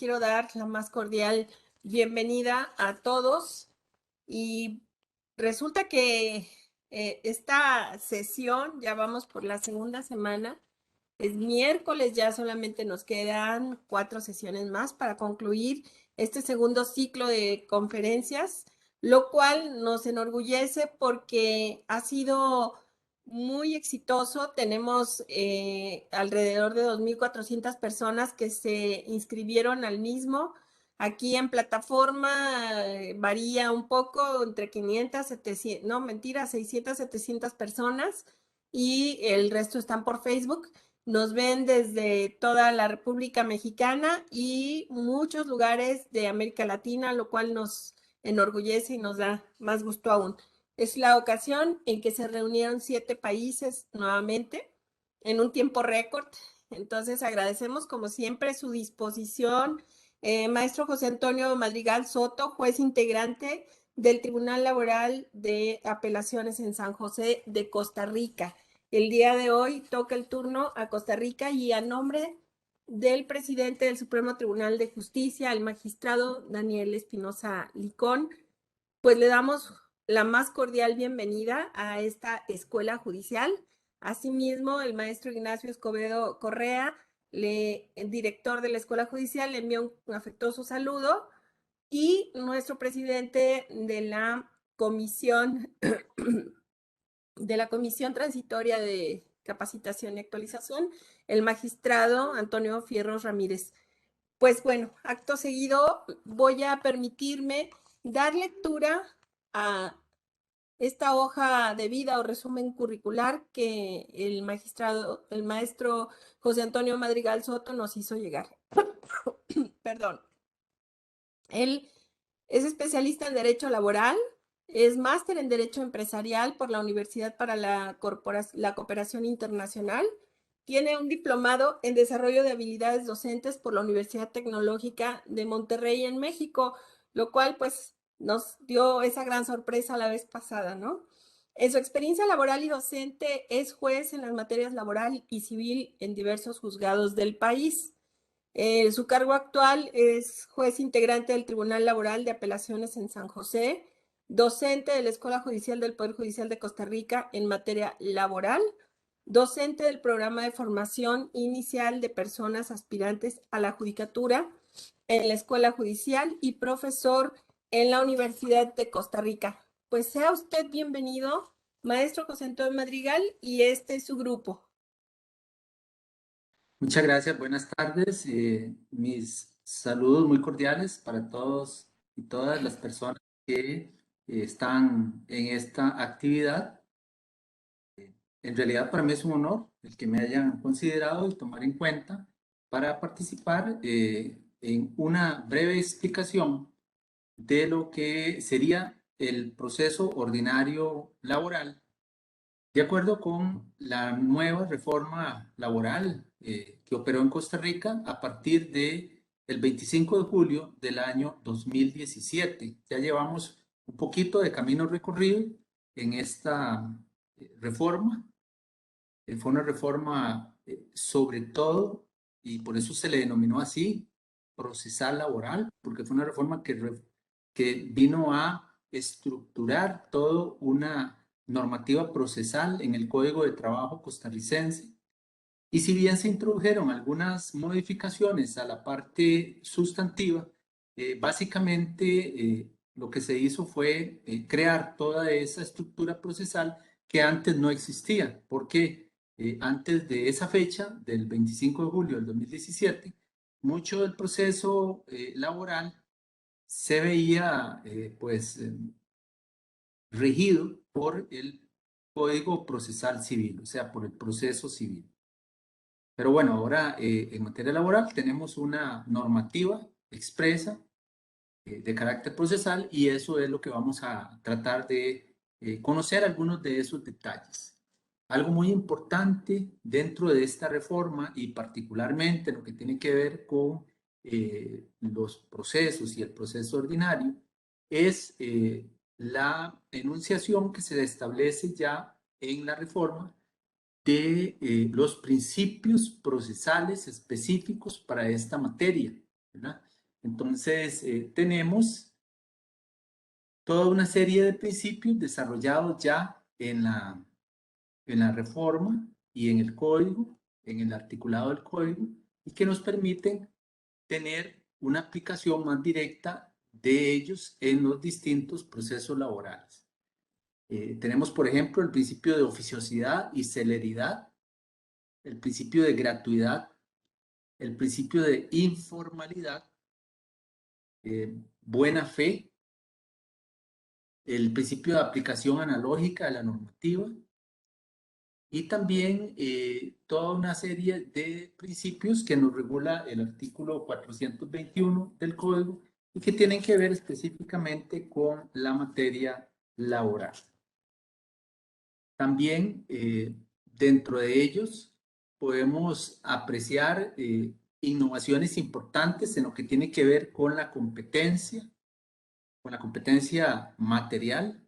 quiero dar la más cordial bienvenida a todos y resulta que esta sesión, ya vamos por la segunda semana, es miércoles, ya solamente nos quedan 4 sesiones más para concluir este segundo ciclo de conferencias, lo cual nos enorgullece porque ha sido muy exitoso. Tenemos alrededor de 2,400 personas que se inscribieron al mismo. Aquí en plataforma varía un poco entre 500, 700, no, mentira, 600, 700 personas y el resto están por Facebook. Nos ven desde toda la República Mexicana y muchos lugares de América Latina, lo cual nos enorgullece y nos da más gusto aún. Es la ocasión en que se reunieron 7 países nuevamente en un tiempo récord. Entonces agradecemos como siempre su disposición. Maestro José Antonio Madrigal Soto, juez integrante del Tribunal Laboral de Apelaciones en San José de Costa Rica. El día de hoy toca el turno a Costa Rica y a nombre del presidente del Supremo Tribunal de Justicia, el magistrado Daniel Espinosa Licón, pues le damos la más cordial bienvenida a esta escuela judicial. Asimismo, el maestro Ignacio Escobedo Correa, el director de la escuela judicial, le envía un afectuoso saludo y nuestro presidente de la Comisión Transitoria de Capacitación y Actualización, el magistrado Antonio Fierros Ramírez. Pues bueno, acto seguido voy a permitirme dar lectura a esta hoja de vida o resumen curricular que el maestro José Antonio Madrigal Soto nos hizo llegar. Perdón. Él es especialista en Derecho Laboral, es máster en Derecho Empresarial por la Universidad para la Cooperación Internacional, tiene un diplomado en Desarrollo de Habilidades Docentes por la Universidad Tecnológica de Monterrey en México, lo cual pues nos dio esa gran sorpresa la vez pasada, ¿no? En su experiencia laboral y docente es juez en las materias laboral y civil en diversos juzgados del país. Su cargo actual es juez integrante del Tribunal Laboral de Apelaciones en San José, docente de la Escuela Judicial del Poder Judicial de Costa Rica en materia laboral, docente del programa de formación inicial de personas aspirantes a la judicatura en la Escuela Judicial y profesor en la Universidad de Costa Rica. Pues sea usted bienvenido, maestro José Antonio Madrigal, y este es su grupo. Muchas gracias, buenas tardes. Mis saludos muy cordiales para todos y todas las personas que están en esta actividad. En realidad para mí es un honor el que me hayan considerado y tomar en cuenta para participar en una breve explicación de lo que sería el proceso ordinario laboral de acuerdo con la nueva reforma laboral que operó en Costa Rica a partir de el 25 de julio del año 2017. Ya llevamos un poquito de camino recorrido en esta reforma. Fue una reforma sobre todo, y por eso se le denominó así, procesal laboral, porque fue una reforma que vino a estructurar toda una normativa procesal en el Código de Trabajo costarricense. Y si bien se introdujeron algunas modificaciones a la parte sustantiva, básicamente lo que se hizo fue crear toda esa estructura procesal que antes no existía, porque antes de esa fecha, del 25 de julio del 2017, mucho del proceso laboral se veía regido por el Código Procesal Civil, o sea, por el proceso civil. Pero bueno, ahora en materia laboral tenemos una normativa expresa de carácter procesal y eso es lo que vamos a tratar de conocer algunos de esos detalles. Algo muy importante dentro de esta reforma y particularmente lo que tiene que ver con los procesos y el proceso ordinario es la enunciación que se establece ya en la reforma de los principios procesales específicos para esta materia, ¿verdad? Entonces, tenemos toda una serie de principios desarrollados ya en la reforma y en el código, en el articulado del código, y que nos permiten tener una aplicación más directa de ellos en los distintos procesos laborales. Tenemos, por ejemplo, el principio de oficiosidad y celeridad, el principio de gratuidad, el principio de informalidad, buena fe, el principio de aplicación analógica de la normativa y también toda una serie de principios que nos regula el artículo 421 del Código y que tienen que ver específicamente con la materia laboral. También dentro de ellos podemos apreciar innovaciones importantes en lo que tiene que ver con la competencia material,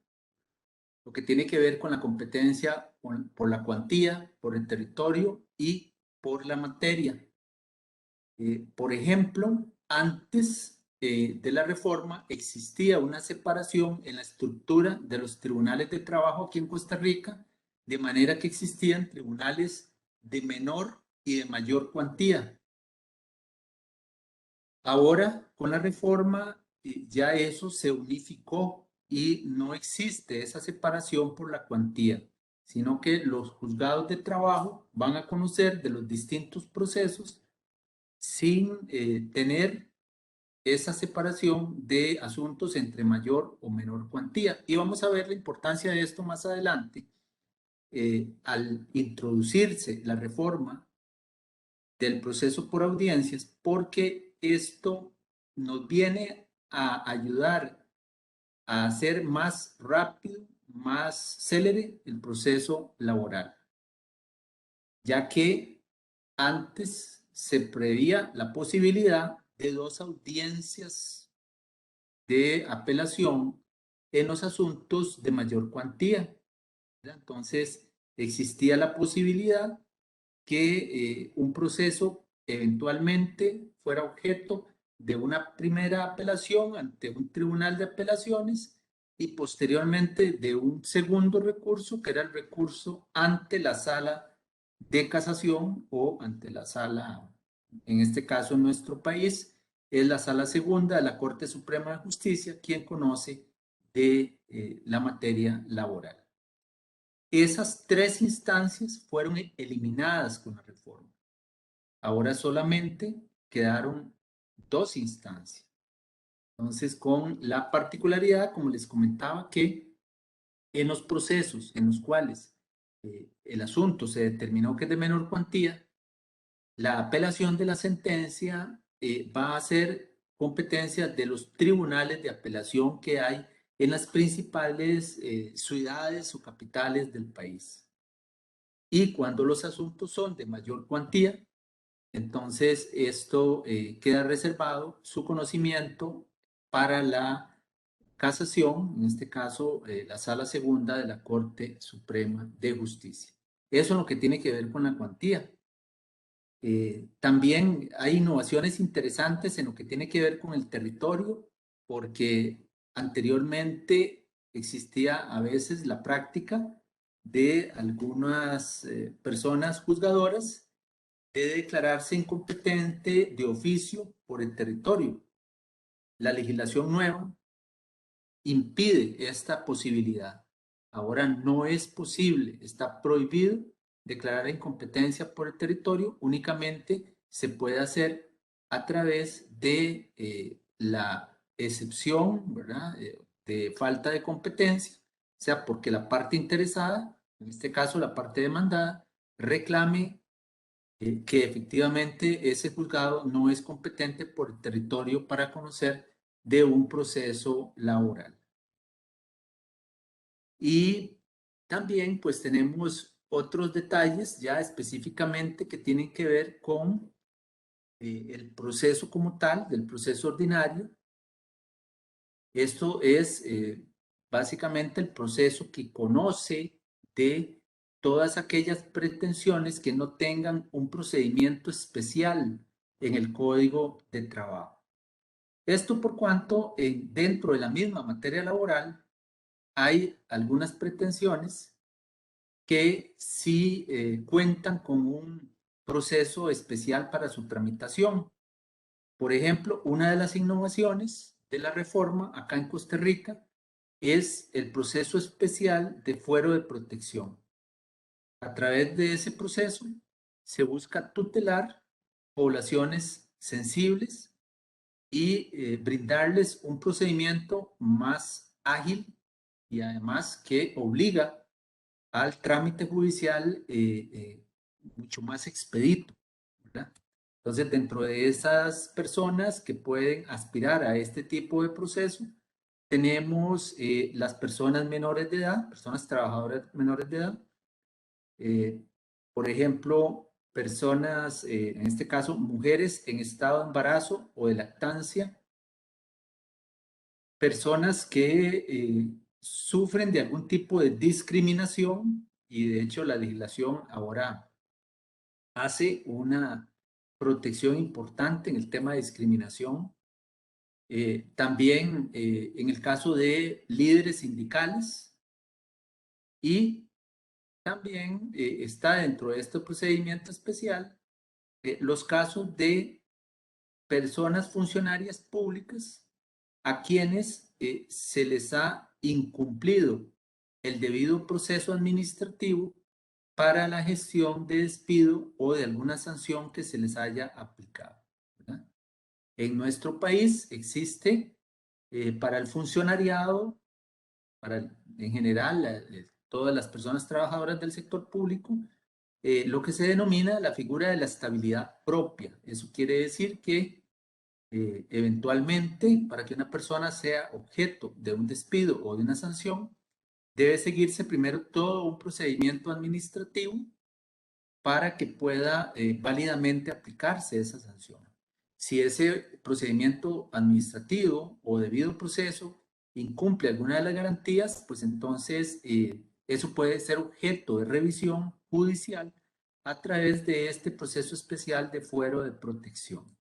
lo que tiene que ver con la competencia por la cuantía, por el territorio y por la materia. Por ejemplo, antes de la reforma existía una separación en la estructura de los tribunales de trabajo aquí en Costa Rica, de manera que existían tribunales de menor y de mayor cuantía. Ahora, con la reforma, ya eso se unificó y no existe esa separación por la cuantía, sino que los juzgados de trabajo van a conocer de los distintos procesos sin tener esa separación de asuntos entre mayor o menor cuantía. Y vamos a ver la importancia de esto más adelante. Al introducirse la reforma del proceso por audiencias, porque esto nos viene a ayudar a hacer más rápido, más célere el proceso laboral, ya que antes se prevía la posibilidad de 2 audiencias de apelación en los asuntos de mayor cuantía. Entonces, existía la posibilidad que un proceso eventualmente fuera objeto de una primera apelación ante un tribunal de apelaciones y posteriormente de un segundo recurso, que era el recurso ante la sala de casación o ante la sala, en este caso en nuestro país, es la sala segunda de la Corte Suprema de Justicia, quien conoce de la materia laboral. Esas 3 instancias fueron eliminadas con la reforma. Ahora solamente quedaron 2 instancias. Entonces, con la particularidad, como les comentaba, que en los procesos en los cuales el asunto se determinó que es de menor cuantía, la apelación de la sentencia va a ser competencia de los tribunales de apelación que hay en las principales ciudades o capitales del país. Y cuando los asuntos son de mayor cuantía, entonces esto queda reservado su conocimiento para la casación, en este caso la Sala Segunda de la Corte Suprema de Justicia. Eso es lo que tiene que ver con la cuantía. También hay innovaciones interesantes en lo que tiene que ver con el territorio, porque anteriormente existía a veces la práctica de algunas personas juzgadoras de declararse incompetente de oficio por el territorio. La legislación nueva impide esta posibilidad. Ahora no es posible, está prohibido declarar incompetencia por el territorio, únicamente se puede hacer a través de la excepción, ¿verdad? De falta de competencia, o sea, porque la parte interesada, en este caso la parte demandada, reclame que efectivamente ese juzgado no es competente por el territorio para conocer de un proceso laboral. Y también pues tenemos otros detalles ya específicamente que tienen que ver con el proceso como tal, del proceso ordinario. Esto es básicamente el proceso que conoce de todas aquellas pretensiones que no tengan un procedimiento especial en el Código de Trabajo. Esto por cuanto dentro de la misma materia laboral hay algunas pretensiones que sí cuentan con un proceso especial para su tramitación. Por ejemplo, una de las innovaciones de la reforma acá en Costa Rica es el proceso especial de fuero de protección. A través de ese proceso se busca tutelar poblaciones sensibles y brindarles un procedimiento más ágil y además que obliga al trámite judicial mucho más expedito, ¿verdad? Entonces, dentro de esas personas que pueden aspirar a este tipo de proceso, tenemos las personas menores de edad, personas trabajadoras menores de edad, eh, por ejemplo, personas, en este caso, mujeres en estado de embarazo o de lactancia, personas que sufren de algún tipo de discriminación y de hecho la legislación ahora hace una protección importante en el tema de discriminación. También en el caso de líderes sindicales y también está dentro de este procedimiento especial los casos de personas funcionarias públicas a quienes se les ha incumplido el debido proceso administrativo para la gestión de despido o de alguna sanción que se les haya aplicado, ¿verdad? En nuestro país existe para el funcionariado, en general, todas las personas trabajadoras del sector público, lo que se denomina la figura de la estabilidad propia. Eso quiere decir que eventualmente, para que una persona sea objeto de un despido o de una sanción, debe seguirse primero todo un procedimiento administrativo para que pueda válidamente aplicarse esa sanción. Si ese procedimiento administrativo o debido proceso incumple alguna de las garantías, pues entonces eso puede ser objeto de revisión judicial a través de este proceso especial de fuero de protección.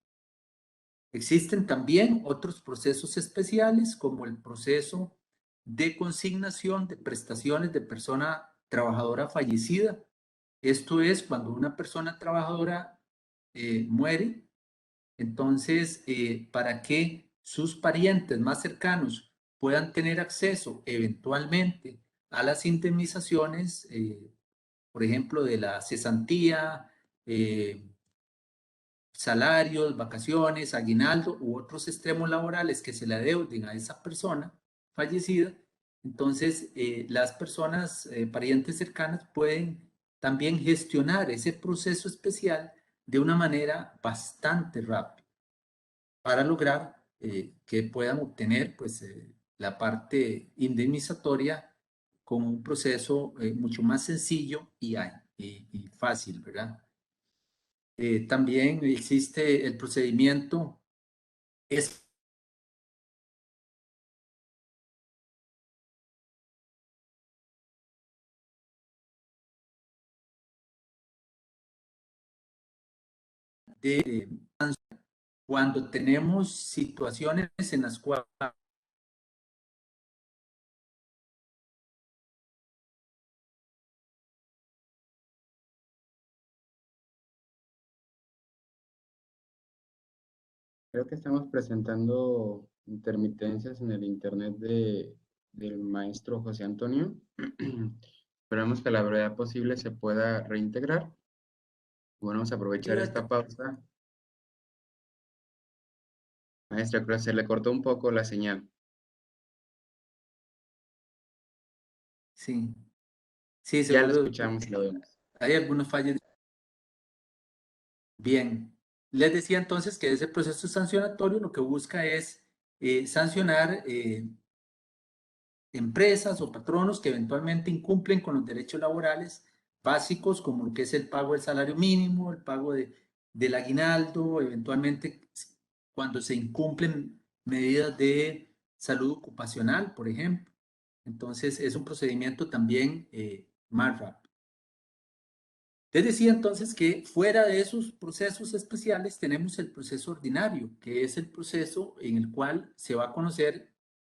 Existen también otros procesos especiales como el proceso de consignación de prestaciones de persona trabajadora fallecida. Esto es cuando una persona trabajadora muere, entonces para que sus parientes más cercanos puedan tener acceso eventualmente a las indemnizaciones, por ejemplo, de la cesantía, salarios, vacaciones, aguinaldo u otros extremos laborales que se le adeuden a esa persona fallecida, entonces las personas, parientes cercanas, pueden también gestionar ese proceso especial de una manera bastante rápida para lograr que puedan obtener pues, la parte indemnizatoria con un proceso mucho más sencillo y fácil, ¿verdad? También existe el procedimiento es de cuando tenemos situaciones en las cuales Creo que estamos presentando intermitencias en el internet del maestro José Antonio. Esperamos que a la brevedad posible se pueda reintegrar. Bueno, vamos a aprovechar esta pausa. Maestro, creo que se le cortó un poco la señal. sí, sí, Ya lo seguro escuchamos y lo vemos. hay algunos fallos. Bien, les decía entonces que ese proceso sancionatorio lo que busca es sancionar empresas o patronos que eventualmente incumplen con los derechos laborales básicos, como lo que es el pago del salario mínimo, el pago del aguinaldo, eventualmente cuando se incumplen medidas de salud ocupacional, por ejemplo. Entonces, es un procedimiento también más rápido. Les decía entonces que fuera de esos procesos especiales tenemos el proceso ordinario, que es el proceso en el cual se va a conocer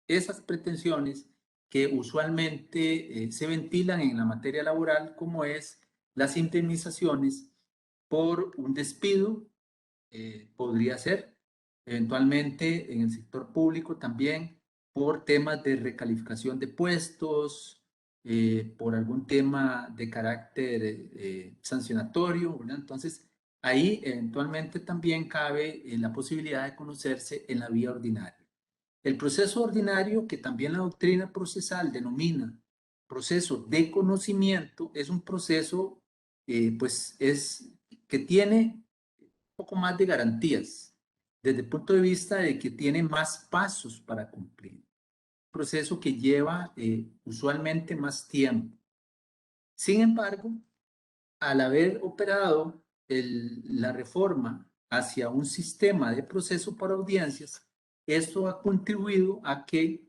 esas pretensiones que usualmente se ventilan en la materia laboral, como es las indemnizaciones por un despido, podría ser, eventualmente en el sector público también, por temas de recalificación de puestos, por algún tema de carácter sancionatorio, ¿verdad? Entonces, ahí eventualmente también cabe la posibilidad de conocerse en la vía ordinaria. El proceso ordinario, que también la doctrina procesal denomina proceso de conocimiento, es un proceso, pues, que tiene un poco más de garantías, desde el punto de vista de que tiene más pasos para cumplir. Un proceso que lleva usualmente más tiempo. Sin embargo, al haber operado la reforma hacia un sistema de proceso para audiencias, esto ha contribuido a que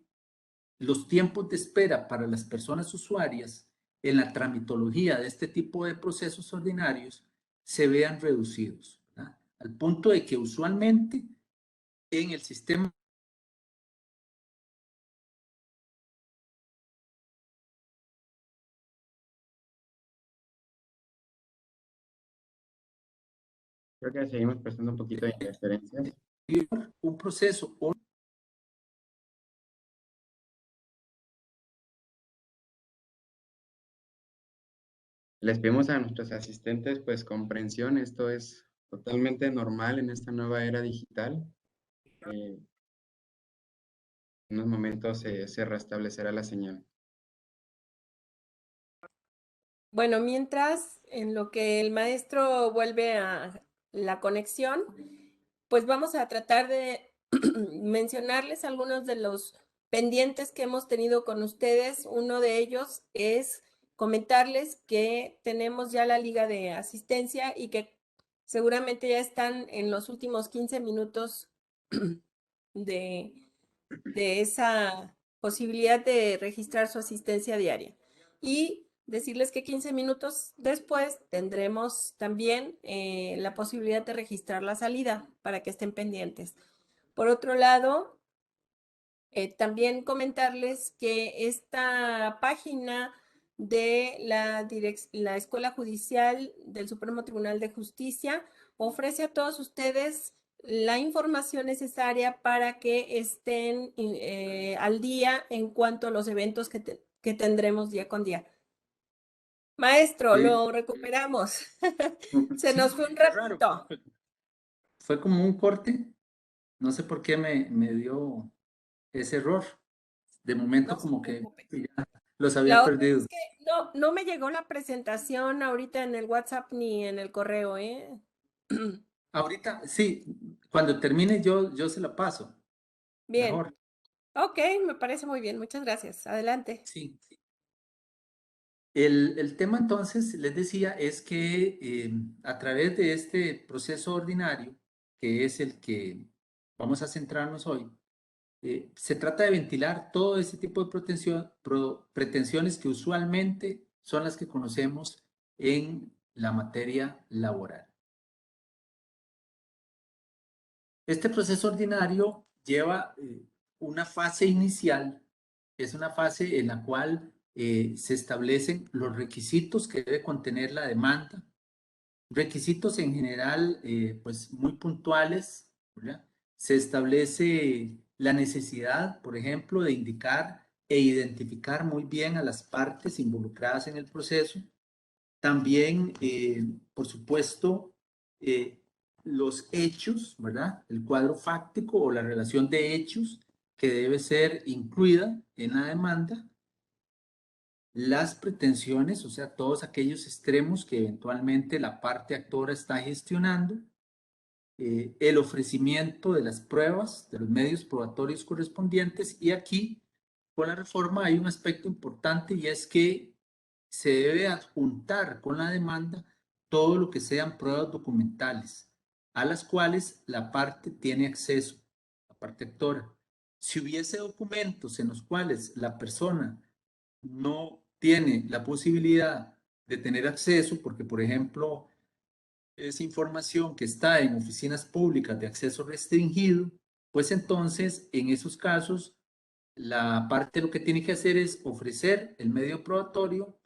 los tiempos de espera para las personas usuarias en la tramitología de este tipo de procesos ordinarios se vean reducidos, ¿verdad? Al punto de que usualmente en el sistema... Creo que seguimos prestando un poquito de interferencias. un proceso... Les pedimos a nuestros asistentes pues comprensión, esto es totalmente normal en esta nueva era digital. En unos momentos se restablecerá la señal. Bueno, mientras, en lo que el maestro vuelve a la conexión, pues vamos a tratar de mencionarles algunos de los pendientes que hemos tenido con ustedes. Uno de ellos es comentarles que tenemos ya la liga de asistencia y que seguramente ya están en los últimos 15 minutos de esa posibilidad de registrar su asistencia diaria. Y decirles que 15 minutos después tendremos también la posibilidad de registrar la salida para que estén pendientes. Por otro lado, también comentarles que esta página de la Escuela Judicial del Supremo Tribunal de Justicia ofrece a todos ustedes la información necesaria para que estén al día en cuanto a los eventos que tendremos día con día. Maestro, lo recuperamos. Se Sí, nos fue un raro. ratito. Fue como un corte. No sé por qué me dio ese error. De momento No se como que preocupe. ya los había La otra es perdido. que no me llegó la presentación ahorita en el WhatsApp ni en el correo, ¿eh? Ahorita, sí, cuando termine yo se la paso. Bien, Mejor. ok, me parece muy bien, muchas gracias. Adelante. Sí. El tema entonces, les decía, es que a través de este proceso ordinario, que es el que vamos a centrarnos hoy, se trata de ventilar todo ese tipo de pretensiones que usualmente son las que conocemos en la materia laboral. Este proceso ordinario lleva una fase inicial, es una fase en la cual se establecen los requisitos que debe contener la demanda, requisitos en general pues muy puntuales, ¿verdad? Se establece la necesidad, por ejemplo, de indicar e identificar muy bien a las partes involucradas en el proceso. También, por supuesto, eh, los hechos, ¿verdad? El cuadro fáctico o la relación de hechos que debe ser incluida en la demanda, las pretensiones, o sea, todos aquellos extremos que eventualmente la parte actora está gestionando, el ofrecimiento de las pruebas, de los medios probatorios correspondientes, y aquí, con la reforma, hay un aspecto importante y es que se debe adjuntar con la demanda todo lo que sean pruebas documentales, a las cuales la parte tiene acceso, la parte actora. Si hubiese documentos en los cuales la persona no tiene la posibilidad tener acceso, porque, por ejemplo, es información que está en oficinas públicas de acceso restringido, pues entonces, en esos casos, la parte lo que tiene que hacer es ofrecer el medio probatorio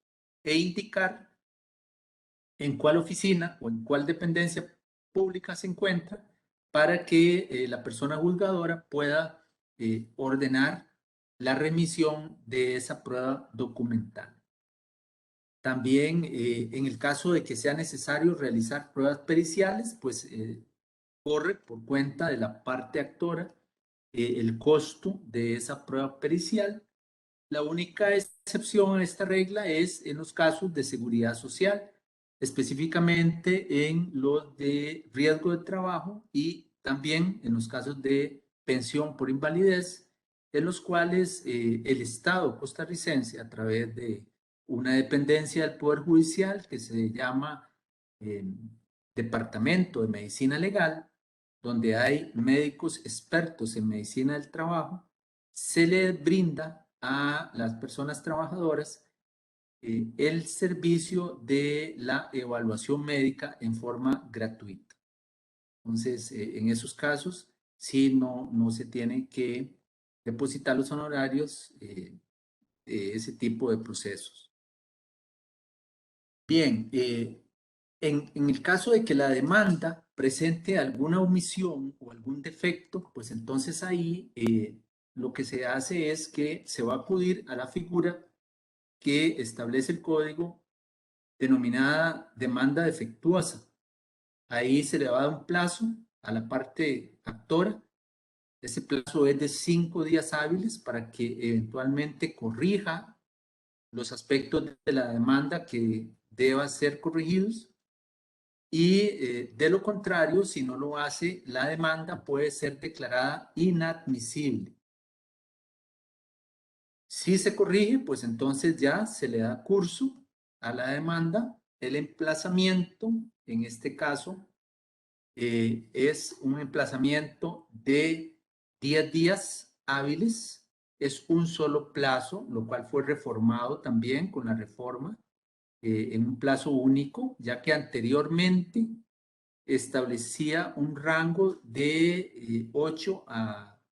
e indicar en cuál oficina o en cuál dependencia pública se encuentra para que la persona juzgadora pueda ordenar la remisión de esa prueba documental. También en el caso de que sea necesario realizar pruebas periciales, pues corre por cuenta de la parte actora el costo de esa prueba pericial. La única excepción a esta regla es en los casos de seguridad social, específicamente en los de riesgo de trabajo y también en los casos de pensión por invalidez, en los cuales el Estado costarricense, a través de una dependencia del Poder Judicial que se llama eh, Departamento de Medicina Legal, donde hay médicos expertos en medicina del trabajo, se les brinda a las personas trabajadoras el servicio de la evaluación médica en forma gratuita. Entonces, en esos casos, sí, no se tienen que depositar los honorarios de ese tipo de procesos. Bien, en el caso de que la demanda presente alguna omisión o algún defecto, pues entonces ahí lo que se hace es que se va a acudir a la figura que establece el código denominada demanda defectuosa. Ahí se le va a dar un plazo a la parte actora. Ese plazo es de 5 días hábiles para que eventualmente corrija los aspectos de la demanda que deban ser corregidos. Y de lo contrario, si no lo hace, la demanda puede ser declarada inadmisible. Si se corrige, pues entonces ya se le da curso a la demanda. El emplazamiento, en este caso, es un emplazamiento de 10 días hábiles. Es un solo plazo, lo cual fue reformado también con la reforma en un plazo único, ya que anteriormente establecía un rango de 8 a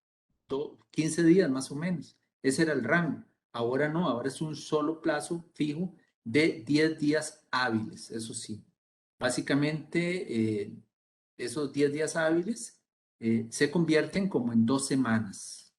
15 días más o menos. Ese era el rango. Ahora no, ahora es un solo plazo fijo de 10 días hábiles, eso sí. Básicamente, esos 10 días hábiles se convierten como en 2 semanas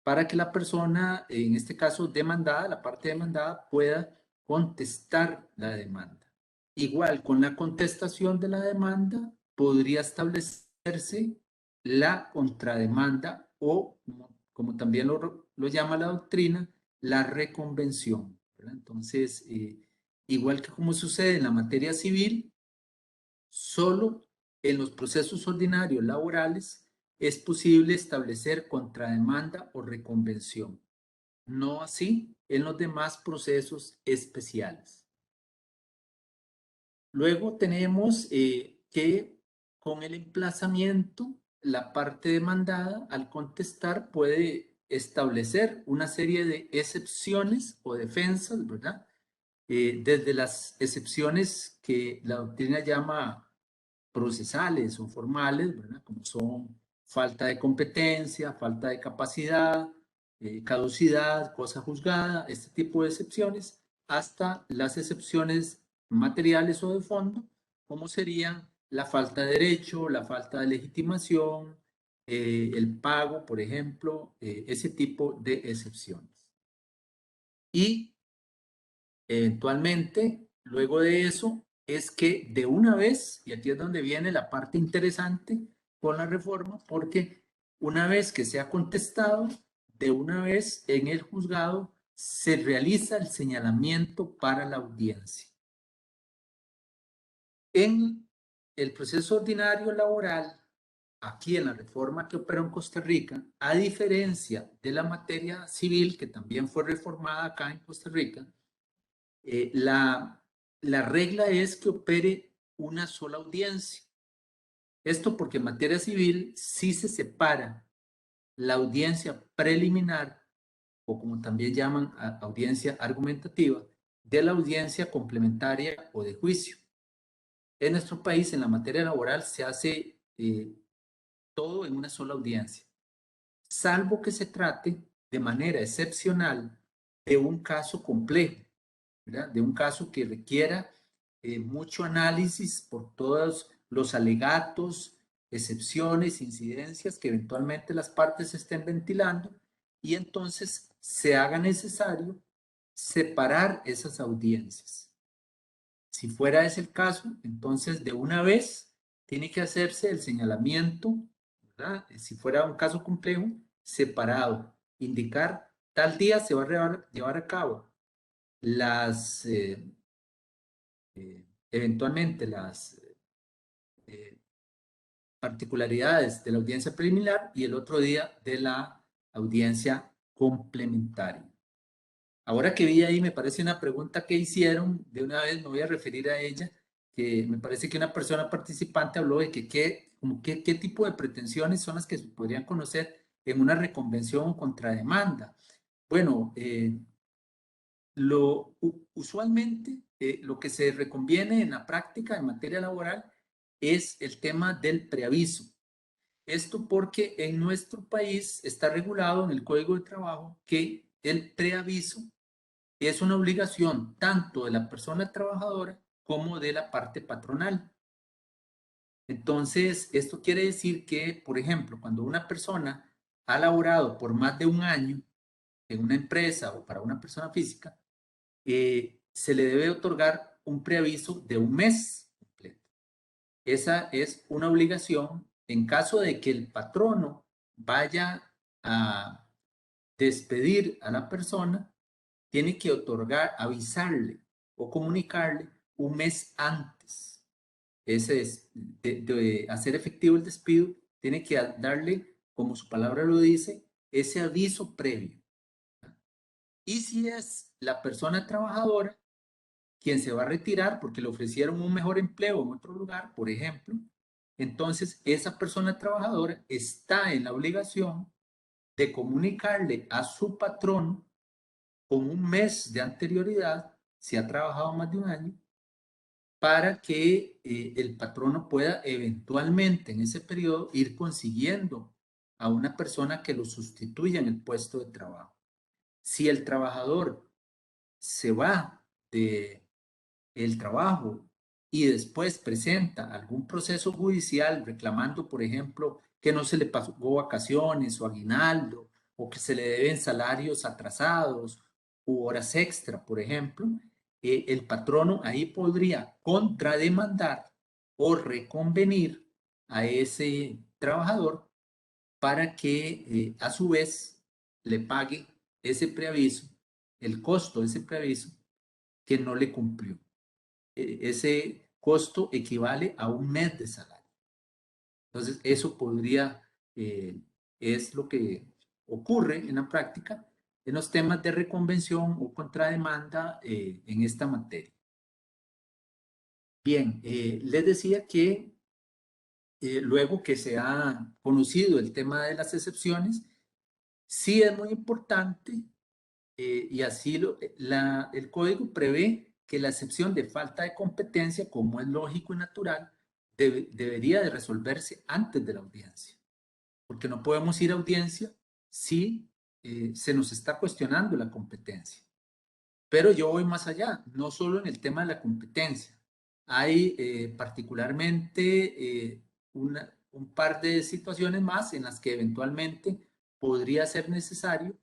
para que la persona, en este caso demandada, la parte demandada, pueda contestar la demanda. Igual, con la contestación de la demanda, podría establecerse la contrademanda o, como también lo llama la doctrina, la reconvención, ¿verdad? Entonces, igual que como sucede en la materia civil, solo en los procesos ordinarios laborales es posible establecer contrademanda o reconvención, no así en los demás procesos especiales. Luego tenemos que con el emplazamiento, la parte demandada al contestar puede establecer una serie de excepciones o defensas, ¿verdad? Desde las excepciones que la doctrina llama procesales o formales, ¿verdad? Como son falta de competencia, falta de capacidad, caducidad, cosa juzgada, este tipo de excepciones, hasta las excepciones materiales o de fondo, como serían la falta de derecho, la falta de legitimación, el pago, por ejemplo, ese tipo de excepciones. Y eventualmente, luego de eso, es que de una vez, y aquí es donde viene la parte interesante con la reforma, porque una vez que se ha contestado, de una vez en el juzgado se realiza el señalamiento para la audiencia. En el proceso ordinario laboral, aquí en la reforma que operó en Costa Rica, a diferencia de la materia civil, que también fue reformada acá en Costa Rica, la regla es que opere una sola audiencia. Esto porque en materia civil sí se separa la audiencia preliminar, o como también llaman audiencia argumentativa, de la audiencia complementaria o de juicio. En nuestro país, en la materia laboral, se hace todo en una sola audiencia, salvo que se trate de manera excepcional de un caso complejo, ¿verdad? De un caso que requiera mucho análisis por todos los alegatos, excepciones, incidencias que eventualmente las partes estén ventilando, y entonces se haga necesario separar esas audiencias. Si fuera ese el caso, entonces de una vez tiene que hacerse el señalamiento, ¿verdad? Si fuera un caso complejo, separado, indicar tal día se va a llevar a cabo las, eventualmente las particularidades de la audiencia preliminar y el otro día de la audiencia complementaria. Ahora que vi ahí, me parece una pregunta que hicieron, de una vez me voy a referir a ella, que me parece que una persona participante habló de que qué tipo de pretensiones son las que se podrían conocer en una reconvención o contrademanda. Bueno, usualmente lo que se reconviene en la práctica en materia laboral es el tema del preaviso. Esto porque en nuestro país está regulado en el Código de Trabajo que el preaviso es una obligación tanto de la persona trabajadora como de la parte patronal. Entonces, esto quiere decir que, por ejemplo, cuando una persona ha laborado por más de un año en una empresa o para una persona física, se le debe otorgar un preaviso de un mes completo. Esa es una obligación en caso de que el patrono vaya a despedir a la persona, tiene que otorgar, avisarle o comunicarle un mes antes. Ese es de hacer efectivo el despido, tiene que darle, como su palabra lo dice, ese aviso previo. Y si es la persona trabajadora quien se va a retirar porque le ofrecieron un mejor empleo en otro lugar, por ejemplo, entonces esa persona trabajadora está en la obligación de comunicarle a su patrón con un mes de anterioridad, si ha trabajado más de un año, para que el patrono pueda eventualmente en ese periodo ir consiguiendo a una persona que lo sustituya en el puesto de trabajo. Si el trabajador se va de el trabajo y después presenta algún proceso judicial reclamando, por ejemplo, que no se le pagó vacaciones o aguinaldo, o que se le deben salarios atrasados u horas extra, por ejemplo, el patrono ahí podría contrademandar o reconvenir a ese trabajador para que a su vez le pague ese preaviso, el costo de ese preaviso que no le cumplió. Ese costo equivale a un mes de salario. Entonces, eso podría, es lo que ocurre en la práctica en los temas de reconvención o contrademanda en esta materia. Bien, les decía que luego que se ha conocido el tema de las excepciones, sí es muy importante y así el código prevé que la excepción de falta de competencia, como es lógico y natural, debería de resolverse antes de la audiencia, porque no podemos ir a audiencia si se nos está cuestionando la competencia. Pero yo voy más allá, no solo en el tema de la competencia. Hay particularmente un par de situaciones más en las que eventualmente podría ser necesario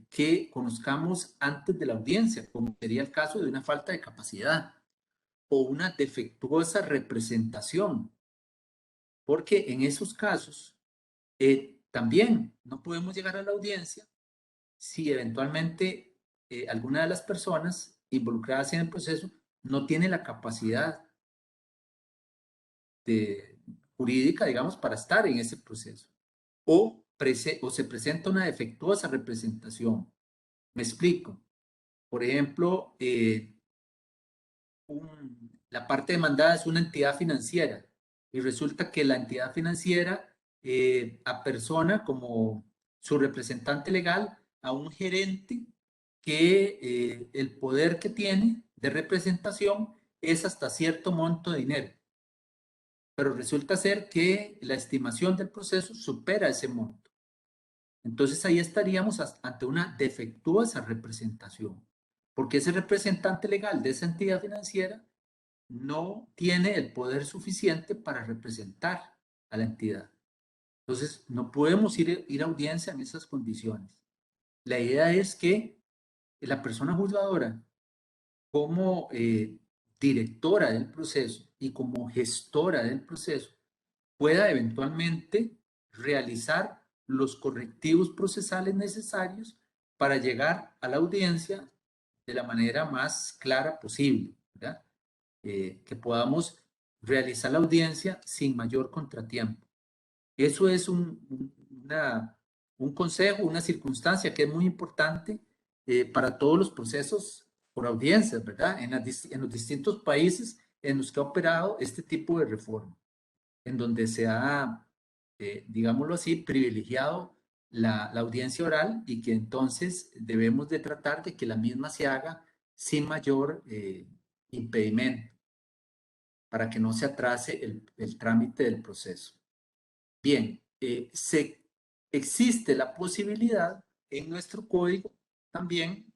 que conozcamos antes de la audiencia, como sería el caso de una falta de capacidad o una defectuosa representación, porque en esos casos también no podemos llegar a la audiencia si eventualmente alguna de las personas involucradas en el proceso no tiene la capacidad jurídica, digamos, para estar en ese proceso. O se presenta una defectuosa representación. Me explico. Por ejemplo, la parte demandada es una entidad financiera y resulta que la entidad financiera apersona como su representante legal a un gerente que el poder que tiene de representación es hasta cierto monto de dinero, pero resulta ser que la estimación del proceso supera ese monto. Entonces ahí estaríamos ante una defectuosa representación, porque ese representante legal de esa entidad financiera no tiene el poder suficiente para representar a la entidad. Entonces no podemos ir a audiencia en esas condiciones. La idea es que la persona juzgadora, como directora del proceso y como gestora del proceso, pueda eventualmente realizar los correctivos procesales necesarios para llegar a la audiencia de la manera más clara posible, ¿verdad? Que podamos realizar la audiencia sin mayor contratiempo. Eso es un consejo, una circunstancia que es muy importante para todos los procesos por audiencias, ¿verdad? En los distintos países en los que ha operado este tipo de reforma, en donde se ha, digámoslo así, privilegiado la audiencia oral y que entonces debemos de tratar de que la misma se haga sin mayor impedimento para que no se atrase el trámite del proceso. Bien, existe la posibilidad en nuestro código también,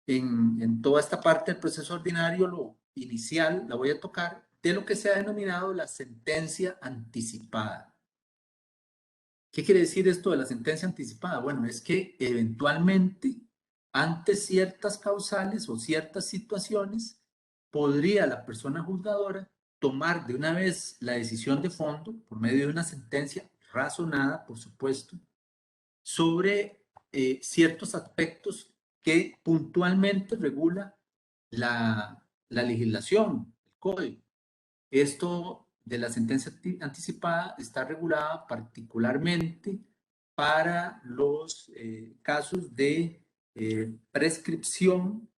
en toda esta parte del proceso ordinario, lo inicial, la voy a tocar, de lo que se ha denominado la sentencia anticipada. ¿Qué quiere decir esto de la sentencia anticipada? Bueno, es que eventualmente, ante ciertas causales o ciertas situaciones, podría la persona juzgadora tomar de una vez la decisión de fondo, por medio de una sentencia razonada, por supuesto, sobre ciertos aspectos que puntualmente regula la legislación, el código. Esto de la sentencia anticipada está regulada particularmente para los casos de prescripción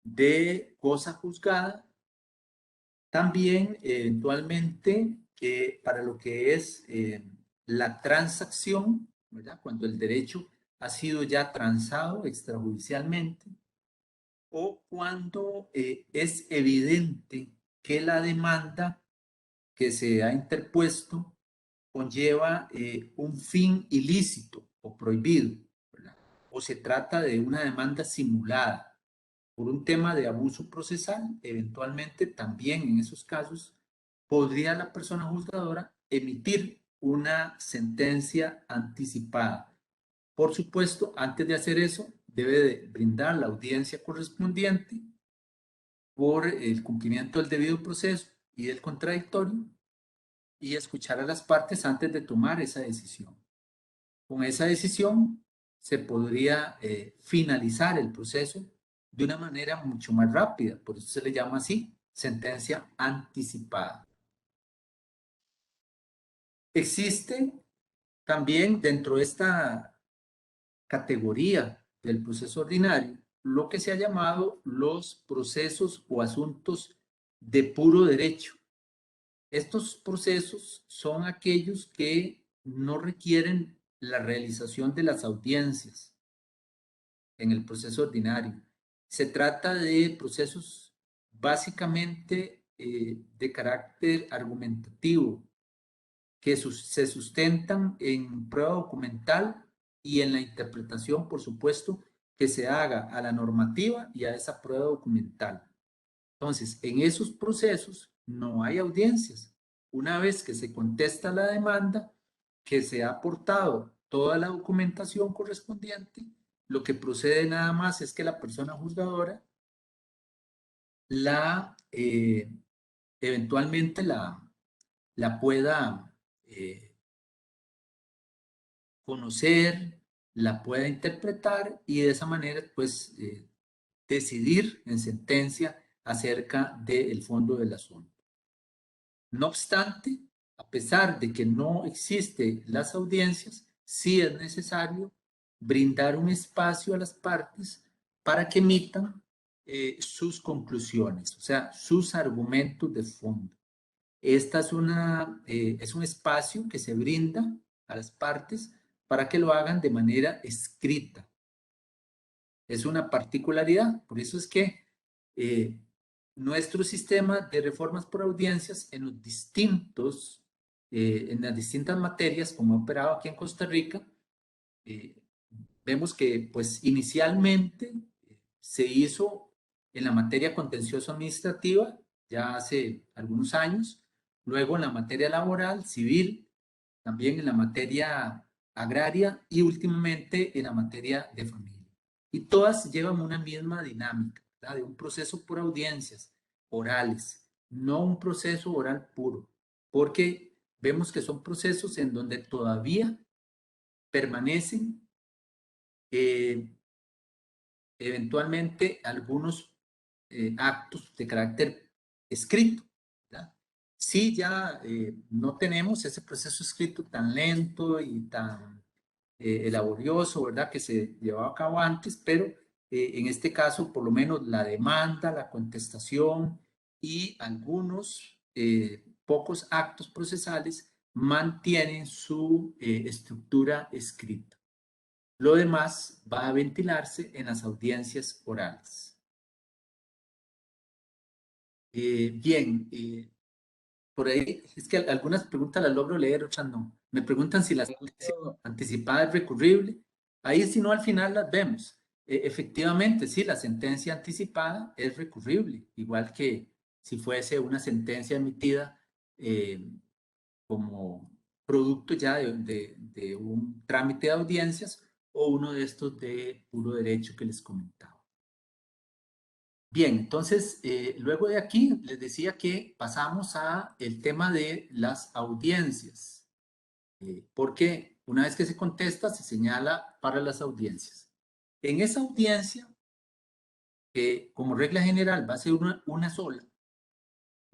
de cosa juzgada, también eventualmente para lo que es la transacción, ¿verdad? Cuando el derecho ha sido ya transado extrajudicialmente, o cuando es evidente que la demanda que se ha interpuesto conlleva un fin ilícito o prohibido, ¿verdad? O se trata de una demanda simulada por un tema de abuso procesal. Eventualmente también en esos casos podría la persona juzgadora emitir una sentencia anticipada. Por supuesto, antes de hacer eso, debe de brindar la audiencia correspondiente por el cumplimiento del debido proceso y del contradictorio, y escuchar a las partes antes de tomar esa decisión. Con esa decisión se podría finalizar el proceso de una manera mucho más rápida, por eso se le llama así, sentencia anticipada. Existe también dentro de esta categoría del proceso ordinario lo que se ha llamado los procesos o asuntos de puro derecho. Estos procesos son aquellos que no requieren la realización de las audiencias en el proceso ordinario. Se trata de procesos básicamente de carácter argumentativo, que se sustentan en prueba documental y en la interpretación, por supuesto, que se haga a la normativa y a esa prueba documental. Entonces, en esos procesos no hay audiencias. Una vez que se contesta la demanda, que se ha aportado toda la documentación correspondiente, lo que procede nada más es que la persona juzgadora eventualmente la pueda conocer, la pueda interpretar y de esa manera pues decidir en sentencia acerca del fondo del asunto. No obstante, a pesar de que no existen las audiencias, sí es necesario brindar un espacio a las partes para que emitan sus conclusiones, o sea, sus argumentos de fondo. Esta es un espacio que se brinda a las partes para que lo hagan de manera escrita. Es una particularidad. Por eso es que nuestro sistema de reformas por audiencias en los distintos, en las distintas materias, como ha operado aquí en Costa Rica, vemos que pues inicialmente se hizo en la materia contencioso administrativa ya hace algunos años, luego en la materia laboral, civil, también en la materia agraria y últimamente en la materia de familia. Y todas llevan una misma dinámica, ¿verdad? De un proceso por audiencias orales, no un proceso oral puro, porque vemos que son procesos en donde todavía permanecen eventualmente algunos actos de carácter escrito, ¿verdad? Sí, ya no tenemos ese proceso escrito tan lento y tan laborioso, ¿verdad? Que se llevaba a cabo antes, pero en este caso, por lo menos la demanda, la contestación y algunos pocos actos procesales mantienen su estructura escrita. Lo demás va a ventilarse en las audiencias orales. Bien, por ahí es que algunas preguntas las logro leer, otras no. Me preguntan si la sentencia anticipada es recurrible. Ahí si no al final las vemos. Efectivamente, sí, la sentencia anticipada es recurrible, igual que si fuese una sentencia emitida como producto ya de un trámite de audiencias o uno de estos de puro derecho que les comentaba. Bien, entonces, luego de aquí les decía que pasamos a el tema de las audiencias, porque una vez que se contesta, se señala para las audiencias. En esa audiencia, como regla general va a ser una sola,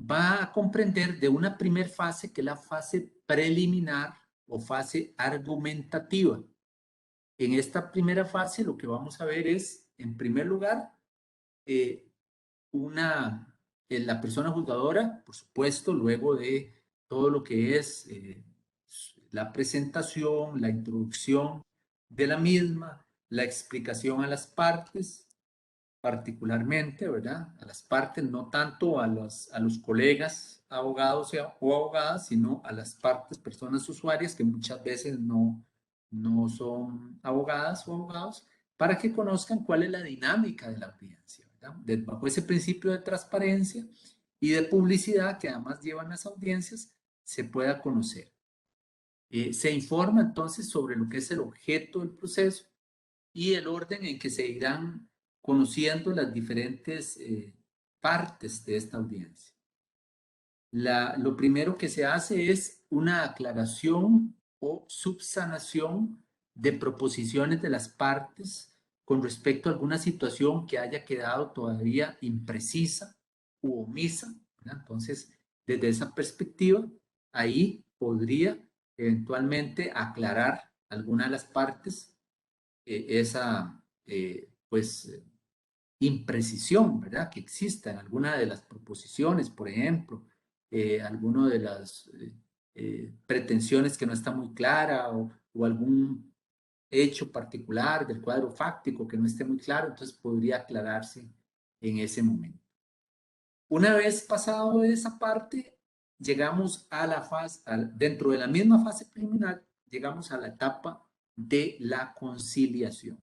va a comprender de una primera fase, que es la fase preliminar o fase argumentativa. En esta primera fase lo que vamos a ver es, en primer lugar, la persona juzgadora, por supuesto, luego de todo lo que es la presentación, la introducción de la misma, la explicación a las partes, particularmente, ¿verdad? A las partes, no tanto a los colegas abogados o abogadas, sino a las partes, personas usuarias que muchas veces no son abogadas o abogados, para que conozcan cuál es la dinámica de la audiencia, ¿verdad? Bajo ese principio de transparencia y de publicidad que además llevan las audiencias, se pueda conocer. Se informa entonces sobre lo que es el objeto del proceso y el orden en que se irán conociendo las diferentes partes de esta audiencia. Lo primero que se hace es una aclaración o subsanación de proposiciones de las partes con respecto a alguna situación que haya quedado todavía imprecisa u omisa, ¿verdad? Entonces, desde esa perspectiva, ahí podría eventualmente aclarar alguna de las partes esa, pues, imprecisión, ¿verdad? Que exista en alguna de las proposiciones, por ejemplo, alguna de las pretensiones que no está muy clara o algún hecho particular del cuadro fáctico que no esté muy claro, entonces podría aclararse en ese momento. Una vez pasado esa parte, llegamos a la fase, dentro de la misma fase preliminar, llegamos a la etapa de la conciliación.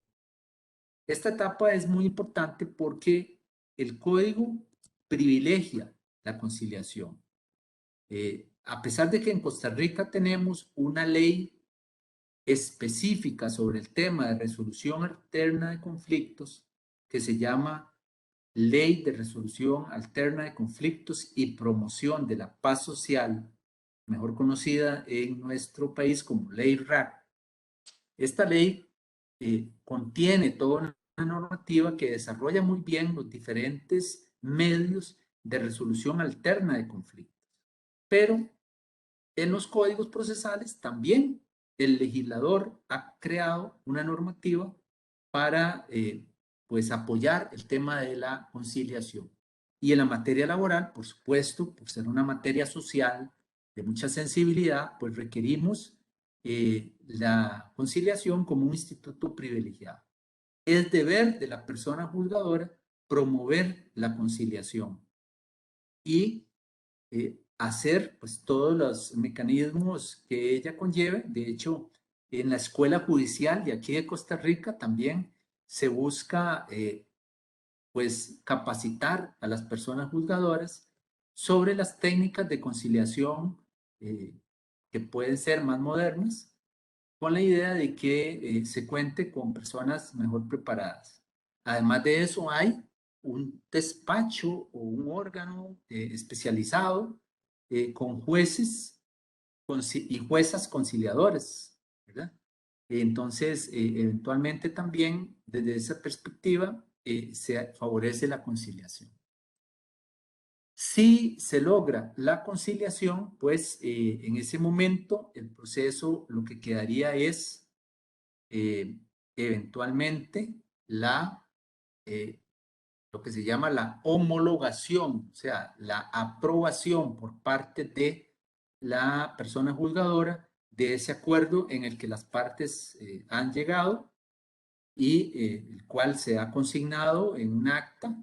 Esta etapa es muy importante porque el código privilegia la conciliación. A pesar de que en Costa Rica tenemos una ley específica sobre el tema de resolución alterna de conflictos que se llama Ley de Resolución Alterna de Conflictos y Promoción de la Paz Social, mejor conocida en nuestro país como Ley RAC. Esta ley contiene toda una normativa que desarrolla muy bien los diferentes medios de resolución alterna de conflictos. Pero en los códigos procesales también el legislador ha creado una normativa para pues apoyar el tema de la conciliación. Y en la materia laboral, por supuesto, por ser una materia social de mucha sensibilidad, pues requerimos la conciliación como un instituto privilegiado. es deber de la persona juzgadora promover la conciliación y hacer pues todos los mecanismos que ella conlleve. De hecho, en la escuela judicial de aquí de Costa Rica también se busca pues capacitar a las personas juzgadoras sobre las técnicas de conciliación que pueden ser más modernas, con la idea de que se cuente con personas mejor preparadas. Además de eso, hay un despacho o un órgano especializado con jueces y juezas conciliadores, ¿verdad? Entonces, eventualmente también desde esa perspectiva se favorece la conciliación. Si se logra la conciliación, pues en ese momento el proceso lo que quedaría es eventualmente lo que se llama la homologación, o sea, la aprobación por parte de la persona juzgadora de ese acuerdo en el que las partes han llegado y el cual se ha consignado en un acta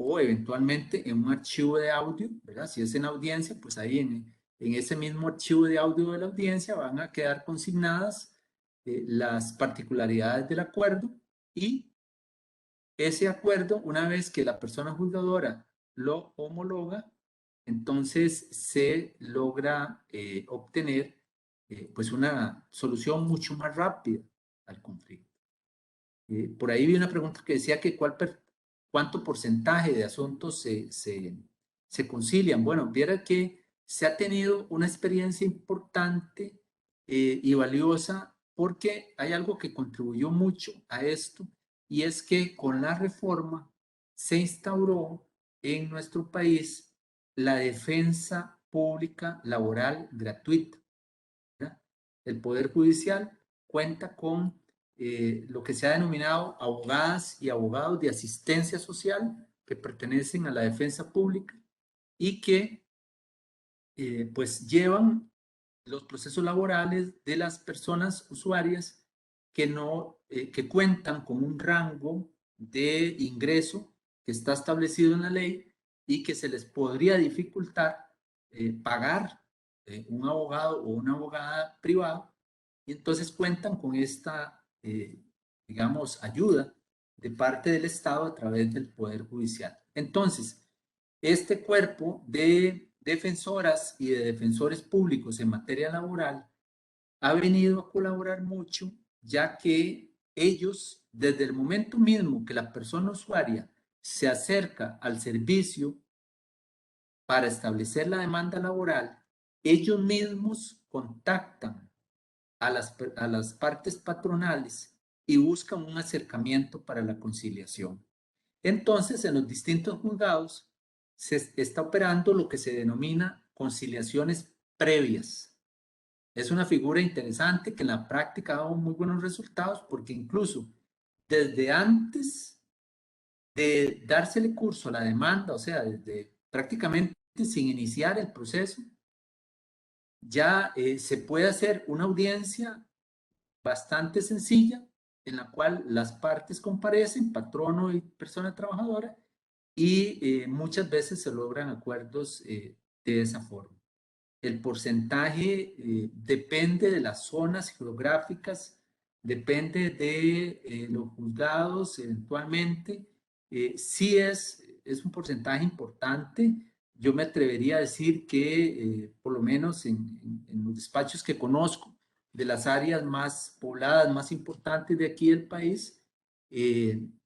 o eventualmente en un archivo de audio, ¿verdad? Si es en audiencia, pues ahí en ese mismo archivo de audio de la audiencia van a quedar consignadas las particularidades del acuerdo y ese acuerdo, una vez que la persona juzgadora lo homologa, entonces se logra obtener pues una solución mucho más rápida al conflicto. Por ahí vi una pregunta que decía que cuánto porcentaje de asuntos se concilian. Bueno, viera que se ha tenido una experiencia importante y valiosa porque hay algo que contribuyó mucho a esto y es que con la reforma se instauró en nuestro país la defensa pública laboral gratuita, ¿verdad? El Poder Judicial cuenta con lo que se ha denominado abogadas y abogados de asistencia social que pertenecen a la defensa pública y que pues llevan los procesos laborales de las personas usuarias que no que cuentan con un rango de ingreso que está establecido en la ley y que se les podría dificultar pagar un abogado o una abogada privada y entonces cuentan con esta digamos ayuda de parte del Estado a través del Poder Judicial. Entonces, este cuerpo de defensoras y de defensores públicos en materia laboral ha venido a colaborar mucho, ya que ellos, desde el momento mismo que la persona usuaria se acerca al servicio para establecer la demanda laboral, ellos mismos contactan a las partes patronales y buscan un acercamiento para la conciliación. Entonces, en los distintos juzgados se está operando lo que se denomina conciliaciones previas. Es una figura interesante que en la práctica ha dado muy buenos resultados porque incluso desde antes de dársele curso a la demanda, o sea, desde prácticamente sin iniciar el proceso, ya se puede hacer una audiencia bastante sencilla en la cual las partes comparecen, patrono y persona trabajadora, y muchas veces se logran acuerdos de esa forma. El porcentaje depende de las zonas geográficas, depende de los juzgados eventualmente. Sí es un porcentaje importante. Yo me atrevería a decir que por lo menos en los despachos que conozco de las áreas más pobladas, más importantes de aquí del país,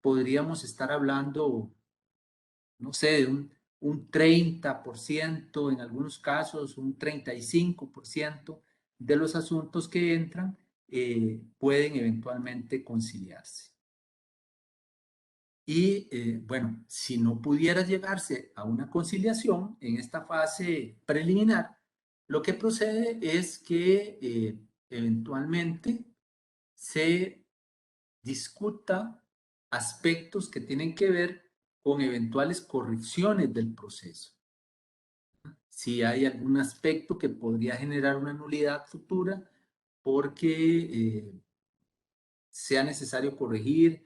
podríamos estar hablando, no sé, de un 30%, en algunos casos un 35% de los asuntos que entran pueden eventualmente conciliarse. Y bueno, si no pudiera llegarse a una conciliación en esta fase preliminar, lo que procede es que eventualmente se discuta aspectos que tienen que ver con eventuales correcciones del proceso. Si hay algún aspecto que podría generar una nulidad futura porque sea necesario corregir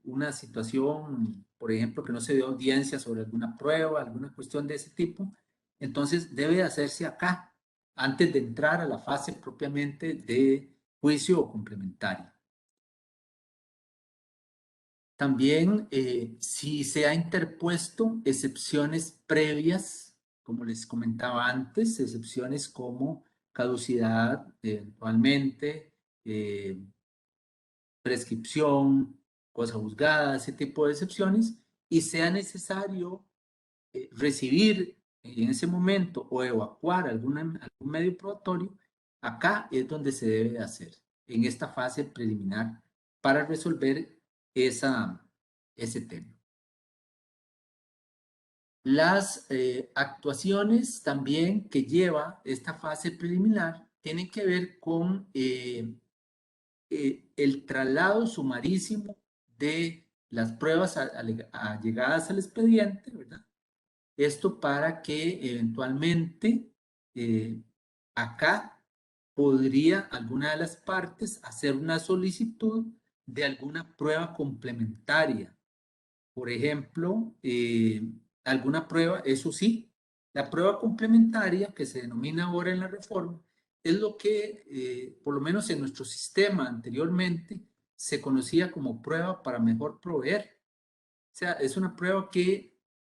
una situación, por ejemplo, que no se dio audiencia sobre alguna prueba, alguna cuestión de ese tipo, entonces debe hacerse acá, antes de entrar a la fase propiamente de juicio o complementario. También, si se ha interpuesto excepciones previas, como les comentaba antes, excepciones como caducidad, eventualmente, prescripción, cosa juzgada, ese tipo de excepciones, y sea necesario recibir en ese momento o evacuar algún medio probatorio, acá es donde se debe hacer, en esta fase preliminar, para resolver ese tema. Las actuaciones también que lleva esta fase preliminar tienen que ver con el traslado sumarísimo de las pruebas allegadas al expediente, ¿verdad? Esto para que eventualmente acá podría alguna de las partes hacer una solicitud de alguna prueba complementaria. Por ejemplo, alguna prueba, eso sí, la prueba complementaria que se denomina ahora en la reforma es lo que, por lo menos en nuestro sistema anteriormente, se conocía como prueba para mejor proveer. O sea, es una prueba que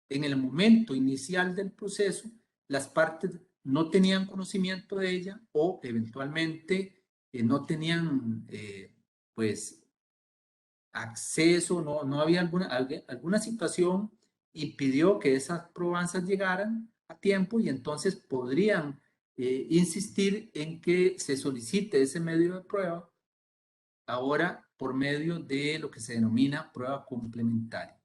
en el momento inicial del proceso las partes no tenían conocimiento de ella o eventualmente no tenían pues acceso, no había alguna situación impidió que esas probanzas llegaran a tiempo y entonces podrían insistir en que se solicite ese medio de prueba ahora por medio de lo que se denomina prueba complementaria.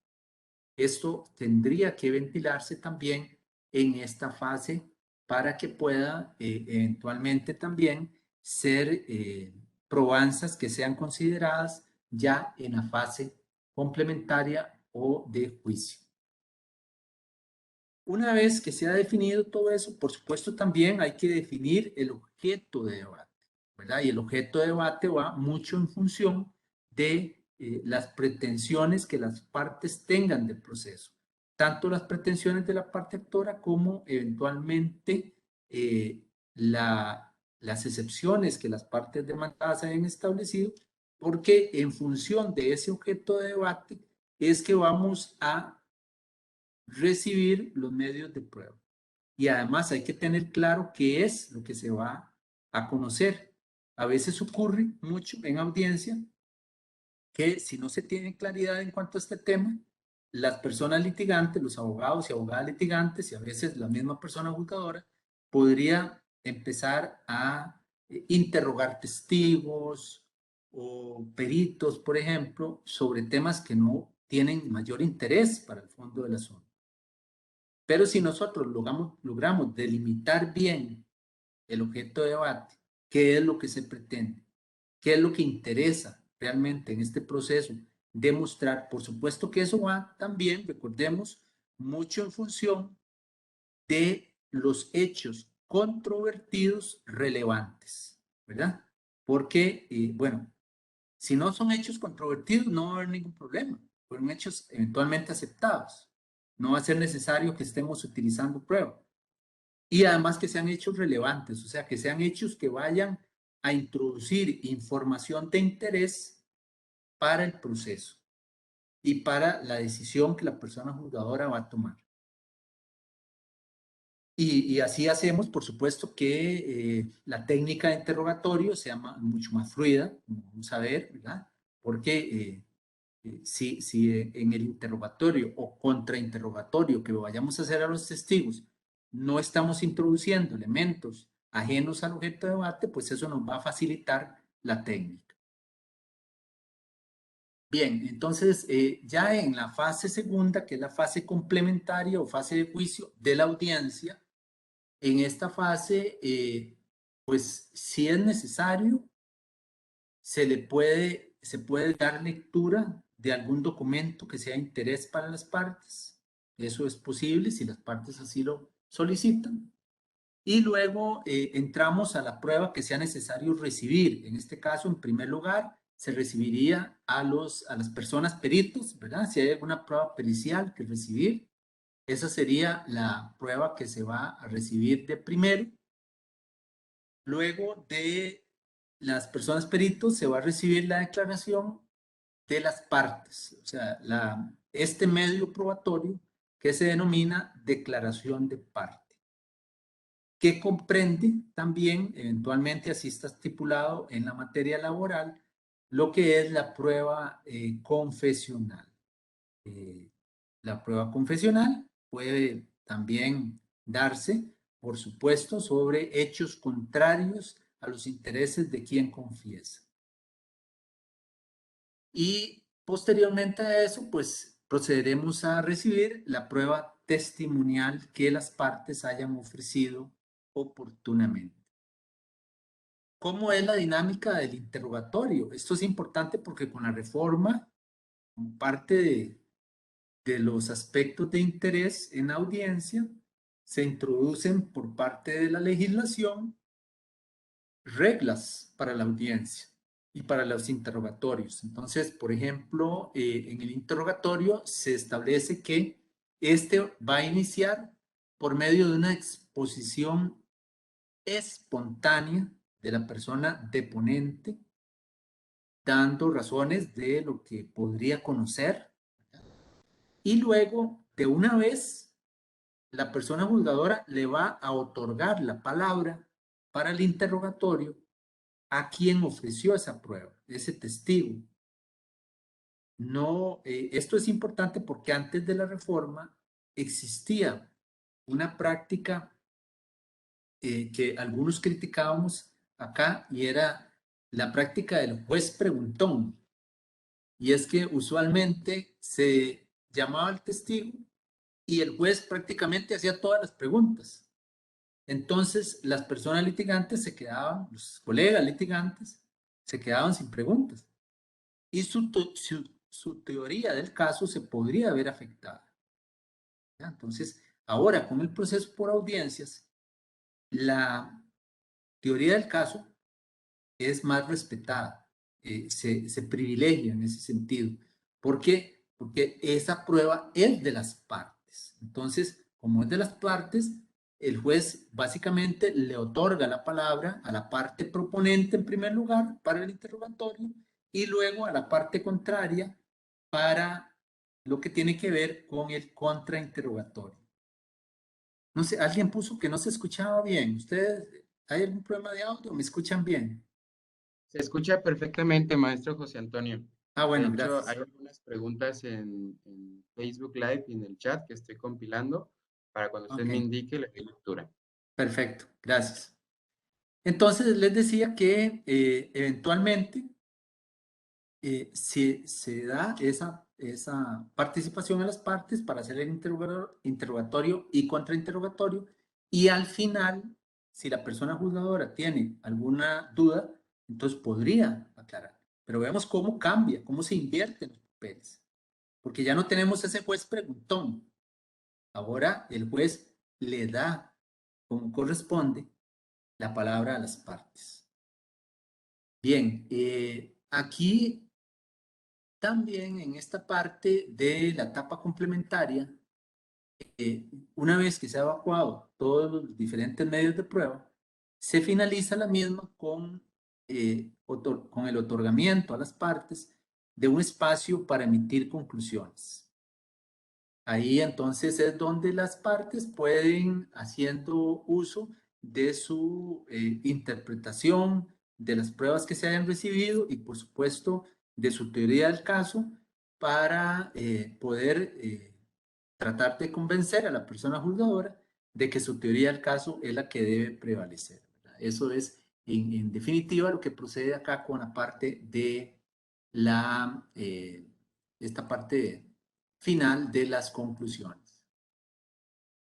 Esto tendría que ventilarse también en esta fase para que pueda eventualmente también ser probanzas que sean consideradas ya en la fase complementaria o de juicio. Una vez que se ha definido todo eso, por supuesto también hay que definir el objeto de debate, ¿verdad? Y el objeto de debate va mucho en función de las pretensiones que las partes tengan del proceso, tanto las pretensiones de la parte actora como eventualmente las excepciones que las partes demandadas hayan establecido, porque en función de ese objeto de debate es que vamos a recibir los medios de prueba. Y además hay que tener claro qué es lo que se va a conocer. A veces ocurre mucho en audiencia que si no se tiene claridad en cuanto a este tema, las personas litigantes, los abogados y abogadas litigantes y a veces la misma persona juzgadora podría empezar a interrogar testigos o peritos, por ejemplo, sobre temas que no tienen mayor interés para el fondo del asunto. Pero si nosotros logramos delimitar bien el objeto de debate, qué es lo que se pretende, qué es lo que interesa realmente en este proceso, demostrar, por supuesto que eso va también, recordemos, mucho en función de los hechos controvertidos relevantes, ¿verdad? Porque, bueno, si no son hechos controvertidos, no va a haber ningún problema. Fueron hechos eventualmente aceptados. No va a ser necesario que estemos utilizando prueba. Y además que sean hechos relevantes, o sea, que sean hechos que vayan a introducir información de interés para el proceso y para la decisión que la persona juzgadora va a tomar. Y así hacemos, por supuesto, que la técnica de interrogatorio sea mucho más fluida, como vamos a ver, ¿verdad? Porque si en el interrogatorio o contrainterrogatorio que vayamos a hacer a los testigos no estamos introduciendo elementos ajenos al objeto de debate, pues eso nos va a facilitar la técnica. Bien, entonces ya en la fase segunda, que es la fase complementaria o fase de juicio de la audiencia, en esta fase, pues si es necesario, se puede dar lectura de algún documento que sea de interés para las partes. Eso es posible si las partes así lo solicitan. Y luego entramos a la prueba que sea necesario recibir. En este caso, en primer lugar, se recibiría a las personas peritos, ¿verdad? Si hay alguna prueba pericial que recibir, esa sería la prueba que se va a recibir de primero. Luego de las personas peritos se va a recibir la declaración de las partes, o sea, este medio probatorio que se denomina declaración de parte, que comprende también, eventualmente así está estipulado en la materia laboral, lo que es la prueba confesional. La prueba confesional puede también darse, por supuesto, sobre hechos contrarios a los intereses de quien confiesa. Y posteriormente a eso, pues procederemos a recibir la prueba testimonial que las partes hayan ofrecido oportunamente. ¿Cómo es la dinámica del interrogatorio? Esto es importante porque con la reforma, como parte de los aspectos de interés en la audiencia, se introducen por parte de la legislación reglas para la audiencia y para los interrogatorios. Entonces, por ejemplo, en el interrogatorio se establece que este va a iniciar por medio de una exposición espontánea de la persona deponente, dando razones de lo que podría conocer, y luego, de una vez, la persona juzgadora le va a otorgar la palabra para el interrogatorio a quien ofreció esa prueba, ese testigo. No, esto es importante porque antes de la reforma existía una práctica que algunos criticábamos acá, y era la práctica del juez preguntón. Y es que usualmente se llamaba al testigo y el juez prácticamente hacía todas las preguntas. Entonces, las personas litigantes se quedaban, los colegas litigantes, se quedaban sin preguntas. Y su teoría del caso se podría ver afectada. ¿Ya? Entonces, ahora con el proceso por audiencias, la teoría del caso es más respetada, se privilegia en ese sentido. ¿Por qué? Porque esa prueba es de las partes. Entonces, como es de las partes, el juez básicamente le otorga la palabra a la parte proponente en primer lugar para el interrogatorio y luego a la parte contraria para lo que tiene que ver con el contrainterrogatorio. No sé, alguien puso que no se escuchaba bien. ¿Ustedes, hay algún problema de audio? ¿Me escuchan bien? Se escucha perfectamente, maestro José Antonio. Ah, De bueno, hecho, gracias. hay algunas preguntas en Facebook Live y en el chat que estoy compilando para cuando usted Ok, me indique le doy lectura. perfecto, gracias. Entonces les decía que eventualmente se da esa participación a las partes para hacer el interrogatorio y contrainterrogatorio, y al final, si la persona juzgadora tiene alguna duda, entonces podría aclarar. Pero vemos cómo cambia, cómo se invierten los papeles, porque ya no tenemos ese juez preguntón. Ahora el juez le da, como corresponde, la palabra a las partes. Bien, aquí también en esta parte de la etapa complementaria, una vez que se ha evacuado todos los diferentes medios de prueba, se finaliza la misma con el otorgamiento a las partes de un espacio para emitir conclusiones. Ahí entonces es donde las partes pueden, haciendo uso de su interpretación de las pruebas que se hayan recibido y por supuesto de su teoría del caso, para poder tratar de convencer a la persona juzgadora de que su teoría del caso es la que debe prevalecer, ¿verdad? Eso es en definitiva lo que procede acá con la parte de esta parte final de las conclusiones.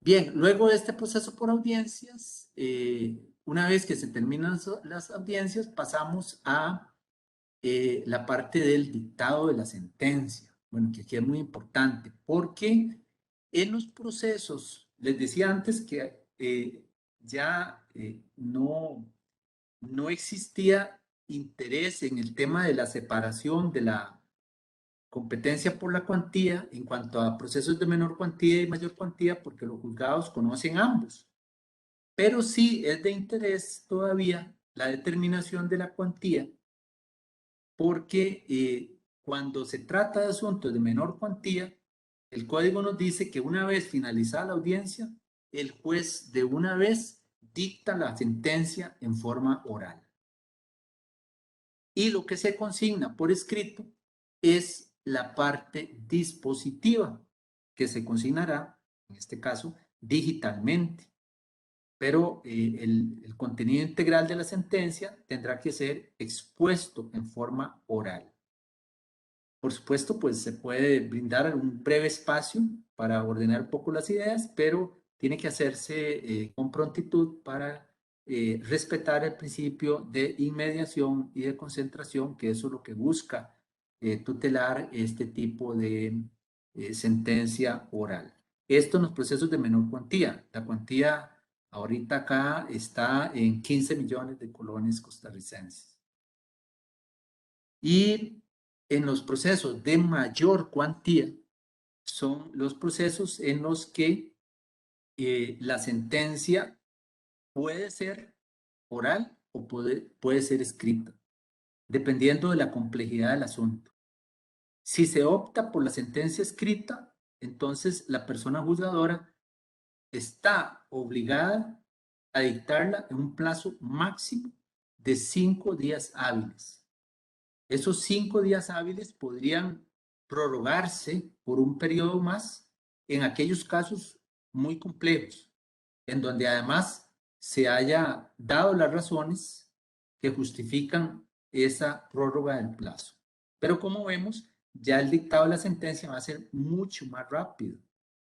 Bien, luego de este proceso por audiencias, una vez que se terminan las audiencias, pasamos a la parte del dictado de la sentencia. Bueno, que aquí es muy importante porque en los procesos, les decía antes que ya no existía interés en el tema de la separación de la competencia por la cuantía en cuanto a procesos de menor cuantía y mayor cuantía, porque los juzgados conocen ambos. Pero sí es de interés todavía la determinación de la cuantía, porque cuando se trata de asuntos de menor cuantía, el código nos dice que una vez finalizada la audiencia, el juez de una vez dicta la sentencia en forma oral. Y lo que se consigna por escrito es la parte dispositiva, que se consignará, en este caso, digitalmente. Pero el contenido integral de la sentencia tendrá que ser expuesto en forma oral. Por supuesto, pues se puede brindar un breve espacio para ordenar un poco las ideas, pero tiene que hacerse con prontitud para respetar el principio de inmediación y de concentración, que eso es lo que busca tutelar este tipo de sentencia oral. Esto en los procesos de menor cuantía. La cuantía ahorita acá está en 15 millones de colones costarricenses. Y en los procesos de mayor cuantía son los procesos en los que la sentencia puede ser oral o puede ser escrita, dependiendo de la complejidad del asunto. Si se opta por la sentencia escrita, entonces la persona juzgadora está obligada a dictarla en un plazo máximo de 5 días hábiles. Esos 5 días hábiles podrían prorrogarse por un periodo más en aquellos casos muy complejos, en donde además se haya dado las razones que justifican esa prórroga del plazo. Pero como vemos, ya el dictado de la sentencia va a ser mucho más rápido.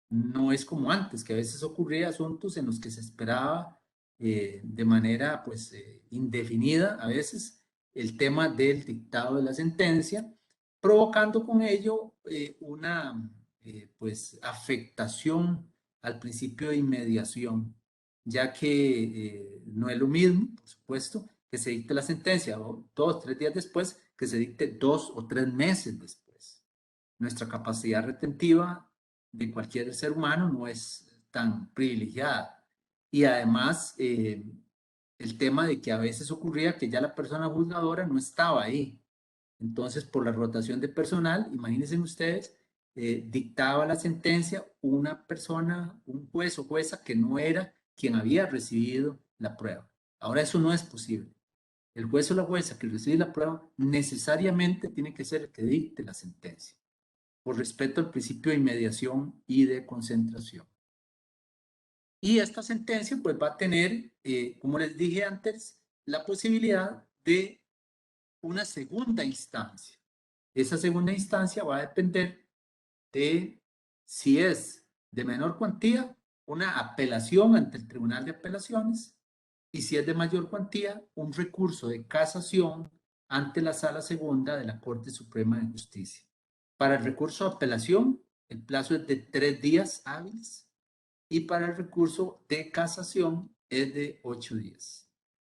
No es como antes, que a veces ocurría asuntos en los que se esperaba de manera pues indefinida a veces el tema del dictado de la sentencia, provocando con ello una pues afectación al principio de inmediación, ya que no es lo mismo, por supuesto, que se dicte la sentencia 2, 3 días después, que se dicte 2 o 3 meses después. Nuestra capacidad retentiva de cualquier ser humano no es tan privilegiada. Y además, el tema de que a veces ocurría que ya la persona juzgadora no estaba ahí. Entonces, por la rotación de personal, imagínense ustedes, dictaba la sentencia una persona, un juez o jueza que no era quien había recibido la prueba. Ahora eso no es posible. El juez o la jueza que recibe la prueba necesariamente tiene que ser el que dicte la sentencia, por respeto al principio de inmediación y de concentración. Y esta sentencia pues va a tener, como les dije antes, la posibilidad de una segunda instancia. Esa segunda instancia va a depender de si es de menor cuantía, una apelación ante el Tribunal de Apelaciones, y si es de mayor cuantía, un recurso de casación ante la Sala Segunda de la Corte Suprema de Justicia. Para el recurso de apelación, el plazo es de 3 días hábiles y para el recurso de casación es de 8 días.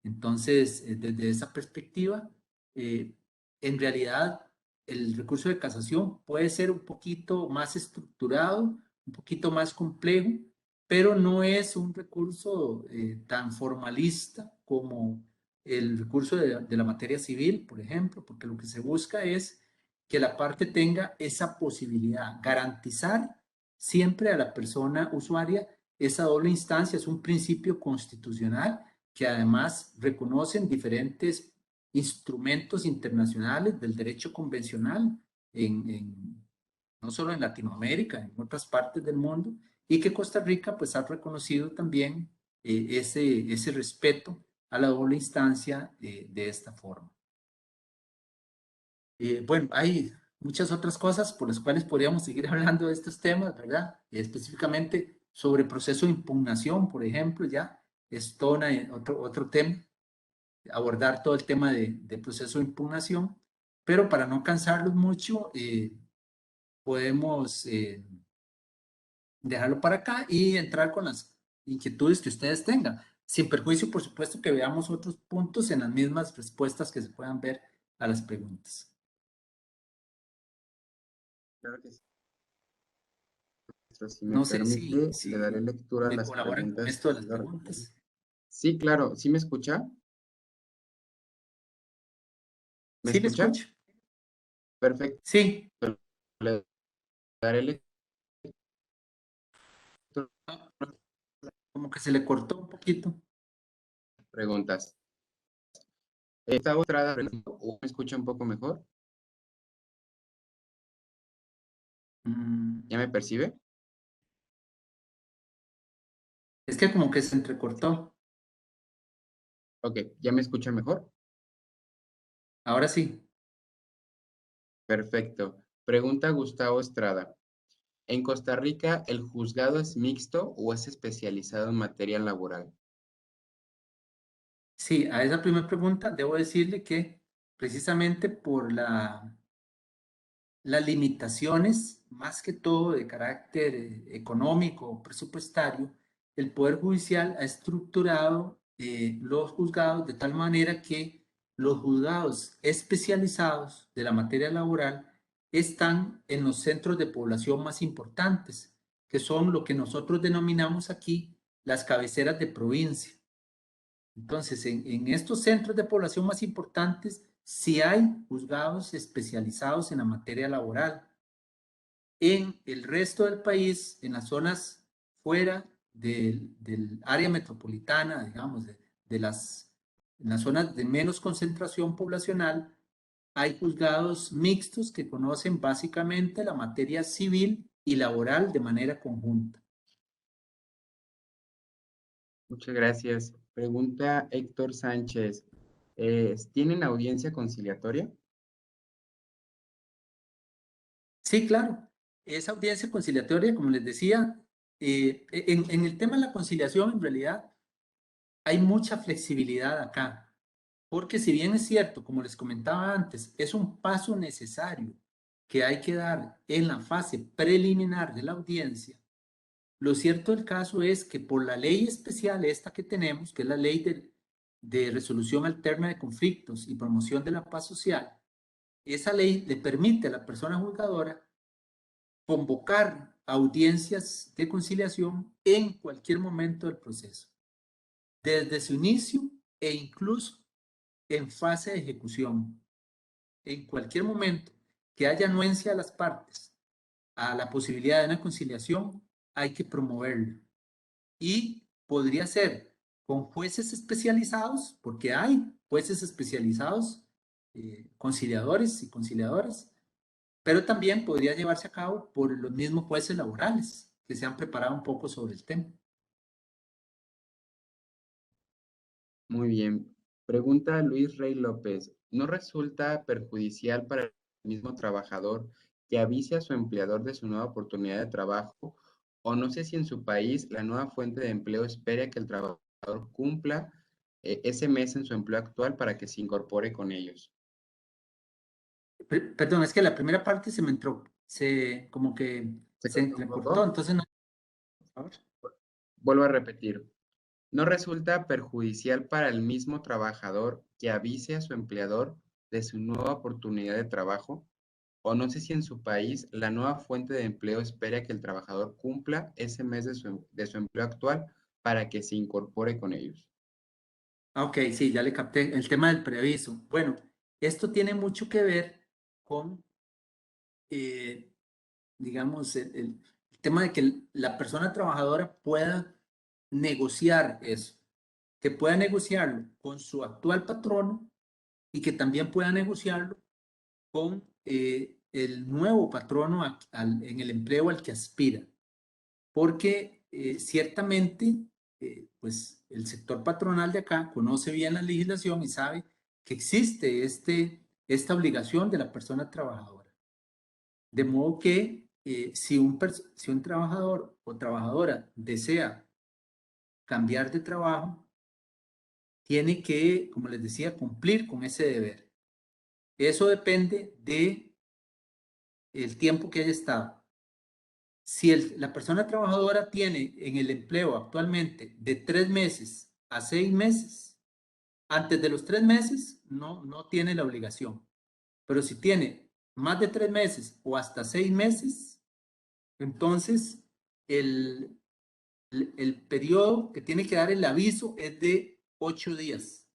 Entonces, desde esa perspectiva, en realidad el recurso de casación puede ser un poquito más estructurado, un poquito más complejo, pero no es un recurso tan formalista como el recurso de la materia civil, por ejemplo, porque lo que se busca es que la parte tenga esa posibilidad, garantizar siempre a la persona usuaria esa doble instancia. Es un principio constitucional que además reconocen diferentes instrumentos internacionales del derecho convencional, no solo en Latinoamérica, en otras partes del mundo, y que Costa Rica pues ha reconocido también ese respeto a la doble instancia de esta forma. Bueno, hay muchas otras cosas por las cuales podríamos seguir hablando de estos temas, ¿verdad? Específicamente sobre proceso de impugnación, por ejemplo, ya es todo otro tema, abordar todo el tema de proceso de impugnación, pero para no cansarlos mucho, podemos dejarlo para acá y entrar con las inquietudes que ustedes tengan. sin perjuicio, por supuesto, que veamos otros puntos en las mismas respuestas que se puedan ver a las preguntas. Claro que sí. Si me No sé permite, le daré si lectura a me las colaboran con preguntas esto de que las lo requieren. preguntas. Sí, claro. ¿Sí me escucha? ¿Me ¿Sí le escucha? escucho? Perfecto. Sí. Le daré lectura Ah, como que se le cortó un poquito. a las preguntas. ¿Está otra o me escucha un poco mejor? Mm, ¿Ya me percibe? es que como que se entrecortó. Ok, ¿ya me escucha mejor? Ahora sí. Perfecto. Pregunta Gustavo Estrada. ¿En Costa Rica el juzgado es mixto o es especializado en materia laboral? Sí, a esa primera pregunta debo decirle que precisamente por las limitaciones, más que todo de carácter económico, presupuestario, el Poder Judicial ha estructurado los juzgados de tal manera que los juzgados especializados de la materia laboral están en los centros de población más importantes, que son lo que nosotros denominamos aquí las cabeceras de provincia. Entonces, en estos centros de población más importantes, sí hay juzgados especializados en la materia laboral. En el resto del país, en las zonas fuera del área metropolitana, digamos, en las zonas de menos concentración poblacional, hay juzgados mixtos que conocen básicamente la materia civil y laboral de manera conjunta. Muchas gracias. Pregunta Héctor Sánchez. ¿Tienen audiencia conciliatoria? Sí, claro. Esa audiencia conciliatoria, como les decía, en el tema de la conciliación, en realidad, hay mucha flexibilidad acá, porque si bien es cierto, como les comentaba antes, es un paso necesario que hay que dar en la fase preliminar de la audiencia, lo cierto del caso es que por la ley especial esta que tenemos, que es la ley de resolución alterna de conflictos y promoción de la paz social, esa ley le permite a la persona juzgadora convocar audiencias de conciliación en cualquier momento del proceso, desde su inicio e incluso en fase de ejecución. En cualquier momento que haya anuencia de las partes a la posibilidad de una conciliación, hay que promoverlo. Y podría ser con jueces especializados, porque hay jueces especializados, conciliadores y conciliadoras, pero también podría llevarse a cabo por los mismos jueces laborales que se han preparado un poco sobre el tema. Muy bien. Pregunta Luis Rey López. ¿No resulta perjudicial para el mismo trabajador que avise a su empleador de su nueva oportunidad de trabajo? O no sé si en su país la nueva fuente de empleo espera que el trabajador cumpla ese mes en su empleo actual para que se incorpore con ellos. Perdón, es que la primera parte se me entró, como que ¿Se se cortó un entrecortó, poco? entonces no, por favor. Vuelvo a repetir. ¿No resulta perjudicial para el mismo trabajador que avise a su empleador de su nueva oportunidad de trabajo? O no sé si en su país la nueva fuente de empleo espera que el trabajador cumpla ese mes de su empleo actual para que se incorpore con ellos. Ok, sí, ya le capté el tema del preaviso. Bueno, esto tiene mucho que ver con, eh, digamos, el tema de que la persona trabajadora pueda negociar eso, que pueda negociarlo con su actual patrono y que también pueda negociarlo con el nuevo patrono en el empleo al que aspira, porque ciertamente, pues el sector patronal de acá conoce bien la legislación y sabe que existe esta obligación de la persona trabajadora. De modo que si un trabajador o trabajadora desea cambiar de trabajo, tiene que, como les decía, cumplir con ese deber. Eso depende de el tiempo que haya estado. Si la persona trabajadora tiene en el empleo actualmente de 3 meses a 6 meses. Antes de los 3 meses no tiene la obligación. Pero si tiene más de 3 meses o hasta 6 meses, entonces el periodo que tiene que dar el aviso es de 8 días.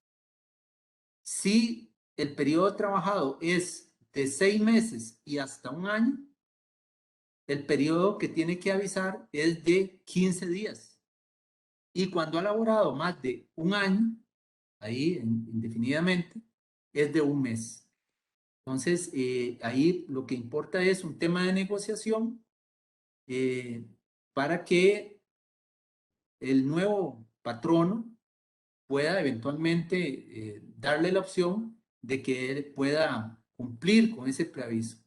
Si el periodo trabajado es de 6 meses y hasta un año, el periodo que tiene que avisar es de 15 días. Y cuando ha laborado más de un año, ahí indefinidamente, es de un mes. Entonces, ahí lo que importa es un tema de negociación para que el nuevo patrono pueda eventualmente darle la opción de que él pueda cumplir con ese preaviso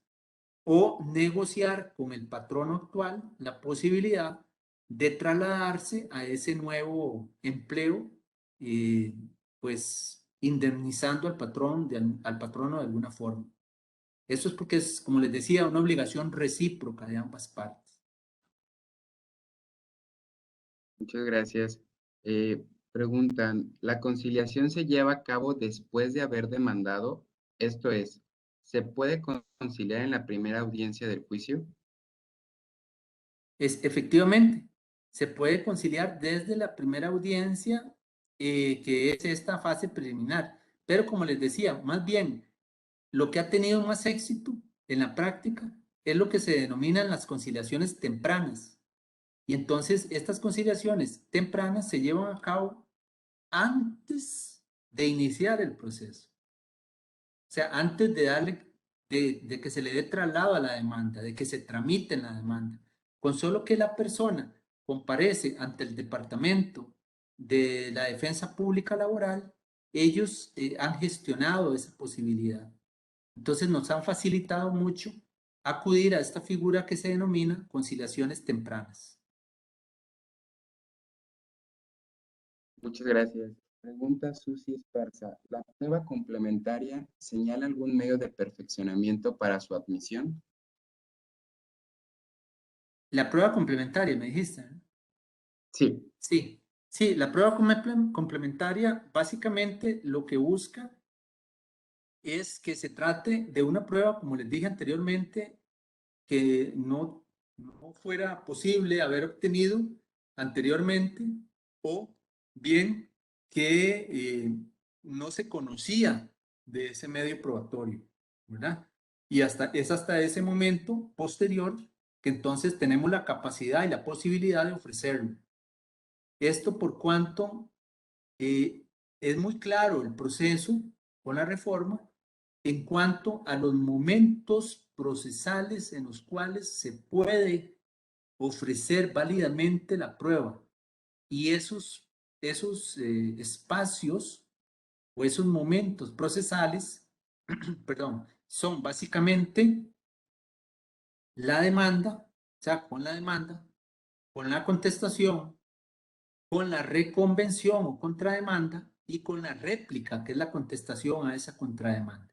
o negociar con el patrono actual la posibilidad de trasladarse a ese nuevo empleo, pues indemnizando al patrono de alguna forma. Eso es porque es, como les decía, una obligación recíproca de ambas partes. Muchas gracias. Preguntan, ¿la conciliación se lleva a cabo después de haber demandado? Esto es, ¿se puede conciliar en la primera audiencia del juicio? Efectivamente, se puede conciliar desde la primera audiencia, que es esta fase preliminar. Pero como les decía, más bien lo que ha tenido más éxito en la práctica es lo que se denominan las conciliaciones tempranas. Y entonces estas conciliaciones tempranas se llevan a cabo antes de iniciar el proceso. O sea, antes de darle, de que se le dé traslado a la demanda, de que se tramite en la demanda. Con solo que la persona comparece ante el Departamento de la Defensa Pública Laboral, ellos han gestionado esa posibilidad. Entonces nos han facilitado mucho acudir a esta figura que se denomina conciliaciones tempranas. Muchas gracias. Pregunta Susi Esparza, ¿la prueba complementaria señala algún medio de perfeccionamiento para su admisión? La prueba complementaria, me dijiste, ¿eh? Sí. Sí, la prueba complementaria básicamente lo que busca es que se trate de una prueba, como les dije anteriormente, que no fuera posible haber obtenido anteriormente, o bien que no se conocía de ese medio probatorio, ¿verdad? Y es hasta ese momento posterior que entonces tenemos la capacidad y la posibilidad de ofrecerlo. Esto por cuanto es muy claro el proceso con la reforma en cuanto a los momentos procesales en los cuales se puede ofrecer válidamente la prueba. Y esos espacios o esos momentos procesales, perdón, son básicamente la demanda, o sea, con la demanda, con la contestación, con la reconvención o contrademanda y con la réplica, que es la contestación a esa contrademanda.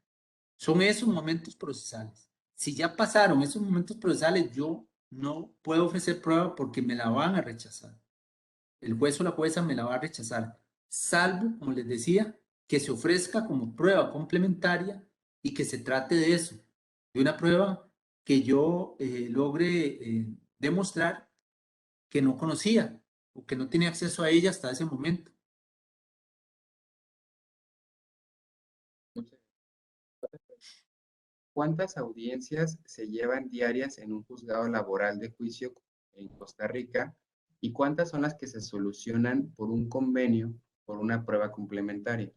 Son esos momentos procesales. Si ya pasaron esos momentos procesales, yo no puedo ofrecer prueba porque me la van a rechazar. El juez o la jueza me la va a rechazar, salvo, como les decía, que se ofrezca como prueba complementaria y que se trate de eso, de una prueba que yo logre demostrar que no conocía o que no tenía acceso a ella hasta ese momento. ¿Cuántas audiencias se llevan diarias en un juzgado laboral de juicio en Costa Rica y cuántas son las que se solucionan por un convenio por una prueba complementaria?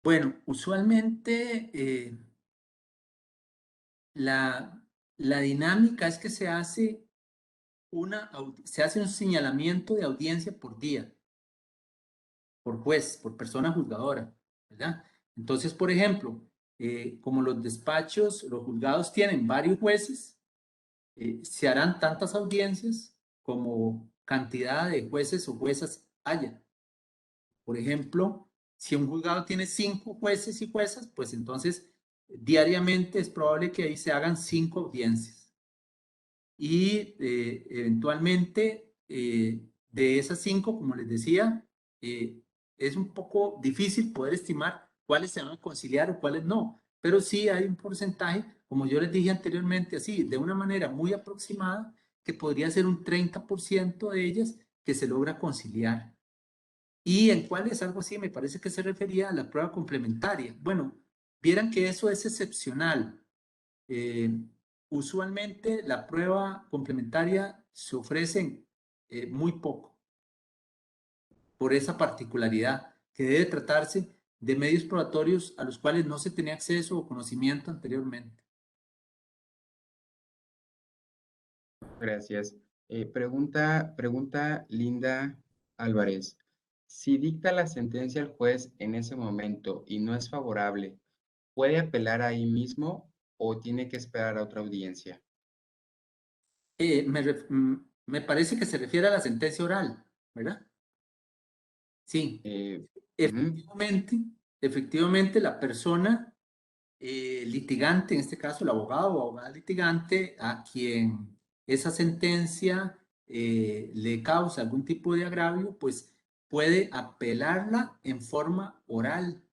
Bueno, usualmente la dinámica es que se hace un señalamiento de audiencia por día, por juez, por persona juzgadora, ¿verdad? Entonces, por ejemplo, como los despachos, los juzgados tienen varios jueces, se harán tantas audiencias como cantidad de jueces o juezas haya. Por ejemplo, si un juzgado tiene 5 jueces y juezas, pues entonces diariamente es probable que ahí se hagan 5 audiencias. Y eventualmente De esas 5, como les decía, es un poco difícil poder estimar cuáles se van a conciliar o cuáles no, pero sí hay un porcentaje, como yo les dije anteriormente, así, de una manera muy aproximada, que podría ser un 30% de ellas que se logra conciliar. ¿Y en cuál es algo así? Me parece que se refería a la prueba complementaria. Bueno, vieran que eso es excepcional. Eh, Usualmente la prueba complementaria se ofrece muy poco por esa particularidad que debe tratarse de medios probatorios a los cuales no se tenía acceso o conocimiento anteriormente. Gracias. Pregunta Linda Álvarez. Si dicta la sentencia el juez en ese momento y no es favorable, ¿puede apelar ahí mismo o tiene que esperar a otra audiencia? Me parece que se refiere a la sentencia oral, ¿verdad? Sí, Ujú. efectivamente, efectivamente la persona litigante, en este caso el abogado o abogada litigante, a quien esa sentencia le causa algún tipo de agravio, pues puede apelarla en forma oral,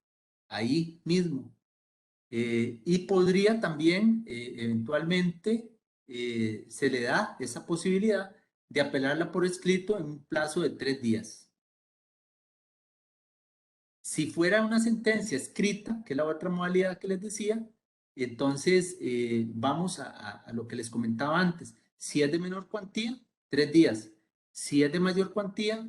ahí mismo. Y podría también, eventualmente, se le da esa posibilidad de apelarla por escrito en un plazo de 3 días. Si fuera una sentencia escrita, que es la otra modalidad que les decía, entonces vamos a lo que les comentaba antes. Si es de menor cuantía, 3 días. Si es de mayor cuantía,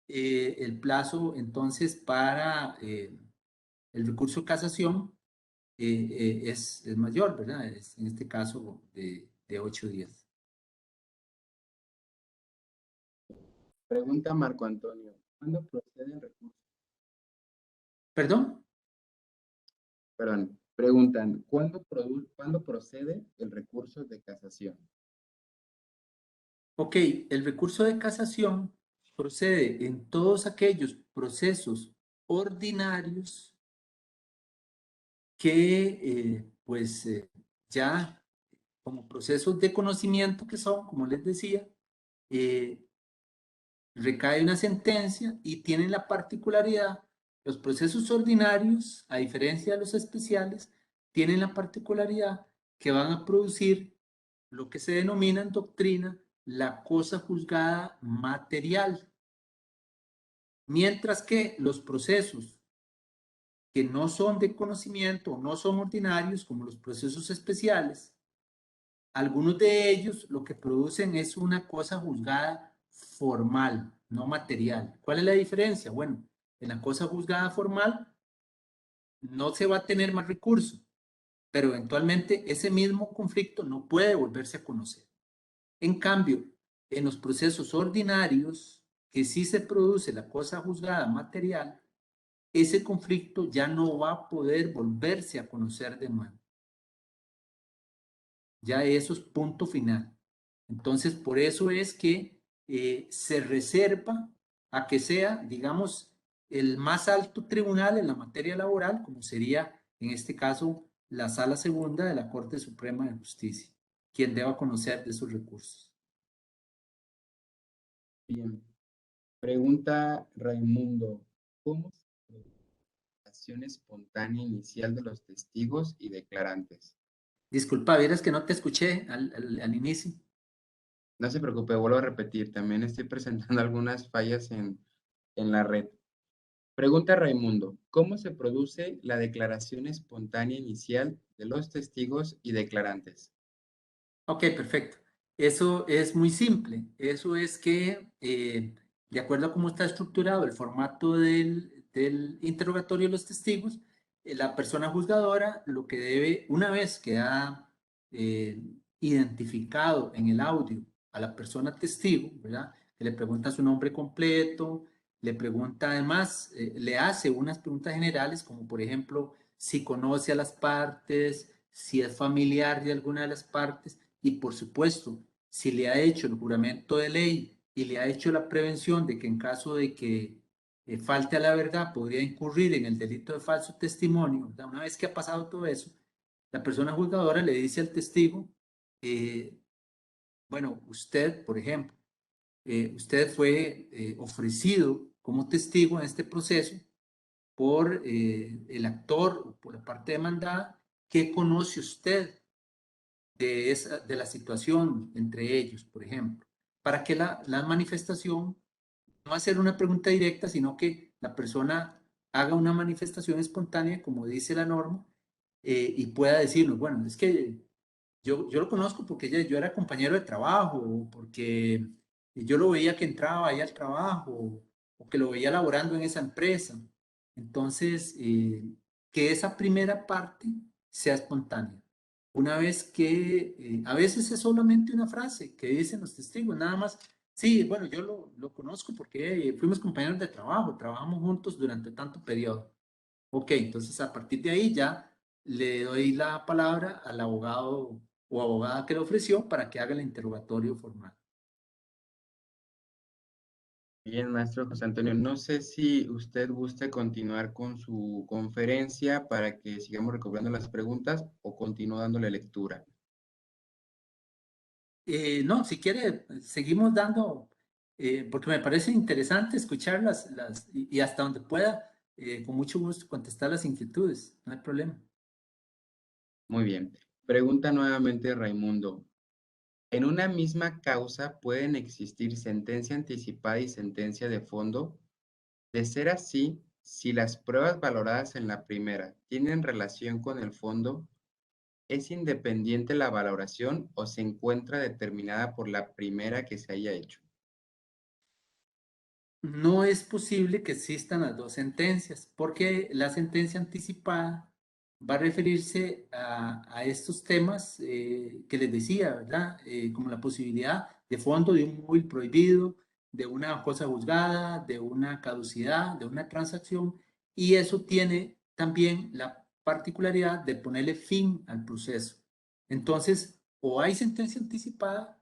el plazo entonces para el recurso de casación es mayor, ¿verdad? Es, en este caso de 8 días. Pregunta Marco Antonio. ¿Cuándo procede el recurso? ¿Perdón? Perdón, preguntan, ¿cuándo procede el recurso de casación? Ok, el recurso de casación procede en todos aquellos procesos ordinarios que, ya como procesos de conocimiento que son, como les decía, eh, recae una sentencia y tienen la particularidad, los procesos ordinarios, a diferencia de los especiales, tienen la particularidad que van a producir lo que se denomina en doctrina la cosa juzgada material, mientras que los procesos que no son de conocimiento, no son ordinarios, como los procesos especiales, algunos de ellos lo que producen es una cosa juzgada formal, no material. ¿Cuál es la diferencia? Bueno, en la cosa juzgada formal no se va a tener más recursos, pero eventualmente ese mismo conflicto no puede volverse a conocer. En cambio, en los procesos ordinarios, que sí se produce la cosa juzgada material, ese conflicto ya no va a poder volverse a conocer de nuevo. Ya eso es punto final. Entonces, por eso es que se reserva a que sea, digamos, el más alto tribunal en la materia laboral, como sería en este caso la Sala Segunda de la Corte Suprema de Justicia, quien deba conocer de esos recursos. Bien. Pregunta Raimundo, ¿cómo se produce la acción espontánea inicial de los testigos y declarantes? Disculpa, vieras que no te escuché al inicio. No se preocupe, vuelvo a repetir, también estoy presentando algunas fallas en la red. Pregunta Raimundo, ¿cómo se produce la declaración espontánea inicial de los testigos y declarantes? Ok, perfecto. Eso es muy simple. Eso es que, de acuerdo a cómo está estructurado el formato del interrogatorio de los testigos, la persona juzgadora lo que debe, una vez que ha eh, identificado en el audio a la persona testigo, ¿verdad? Que le pregunta su nombre completo, le pregunta además, le hace unas preguntas generales, como por ejemplo, si conoce a las partes, si es familiar de alguna de las partes y por supuesto, si le ha hecho el juramento de ley y le ha hecho la prevención de que en caso de que falte a la verdad podría incurrir en el delito de falso testimonio, ¿verdad? Una vez que ha pasado todo eso, la persona juzgadora le dice al testigo, bueno, usted, por ejemplo, usted fue ofrecido como testigo en este proceso por el actor o por la parte demandada. ¿Qué conoce usted de la situación entre ellos, por ejemplo? Para que la manifestación no hacer una pregunta directa, sino que la persona haga una manifestación espontánea, como dice la norma, y pueda decirnos, bueno, es que yo lo conozco porque yo era compañero de trabajo, o porque yo lo veía que entraba ahí al trabajo, o que lo veía laborando en esa empresa. Entonces, que esa primera parte sea espontánea. Una vez que, a veces es solamente una frase que dicen los testigos, nada más. Sí, bueno, yo lo conozco porque fuimos compañeros de trabajo, trabajamos juntos durante tanto periodo. Ok, entonces a partir de ahí ya le doy la palabra al abogado o abogada que le ofreció para que haga el interrogatorio formal. Bien, maestro José Antonio, no sé si usted guste continuar con su conferencia para que sigamos recobrando las preguntas o continúe dándole lectura. No, si quiere, seguimos dando, porque me parece interesante escuchar y hasta donde pueda, con mucho gusto contestar las inquietudes, no hay problema. Muy bien. Pregunta nuevamente Raimundo. ¿En una misma causa pueden existir sentencia anticipada y sentencia de fondo? De ser así, si las pruebas valoradas en la primera tienen relación con el fondo, ¿es independiente la valoración o se encuentra determinada por la primera que se haya hecho? No es posible que existan las dos sentencias, porque la sentencia anticipada va a referirse a estos temas que les decía, ¿verdad? Como la posibilidad de fondo de un móvil prohibido, de una cosa juzgada, de una caducidad, de una transacción, y eso tiene también la particularidad de ponerle fin al proceso. Entonces, o hay sentencia anticipada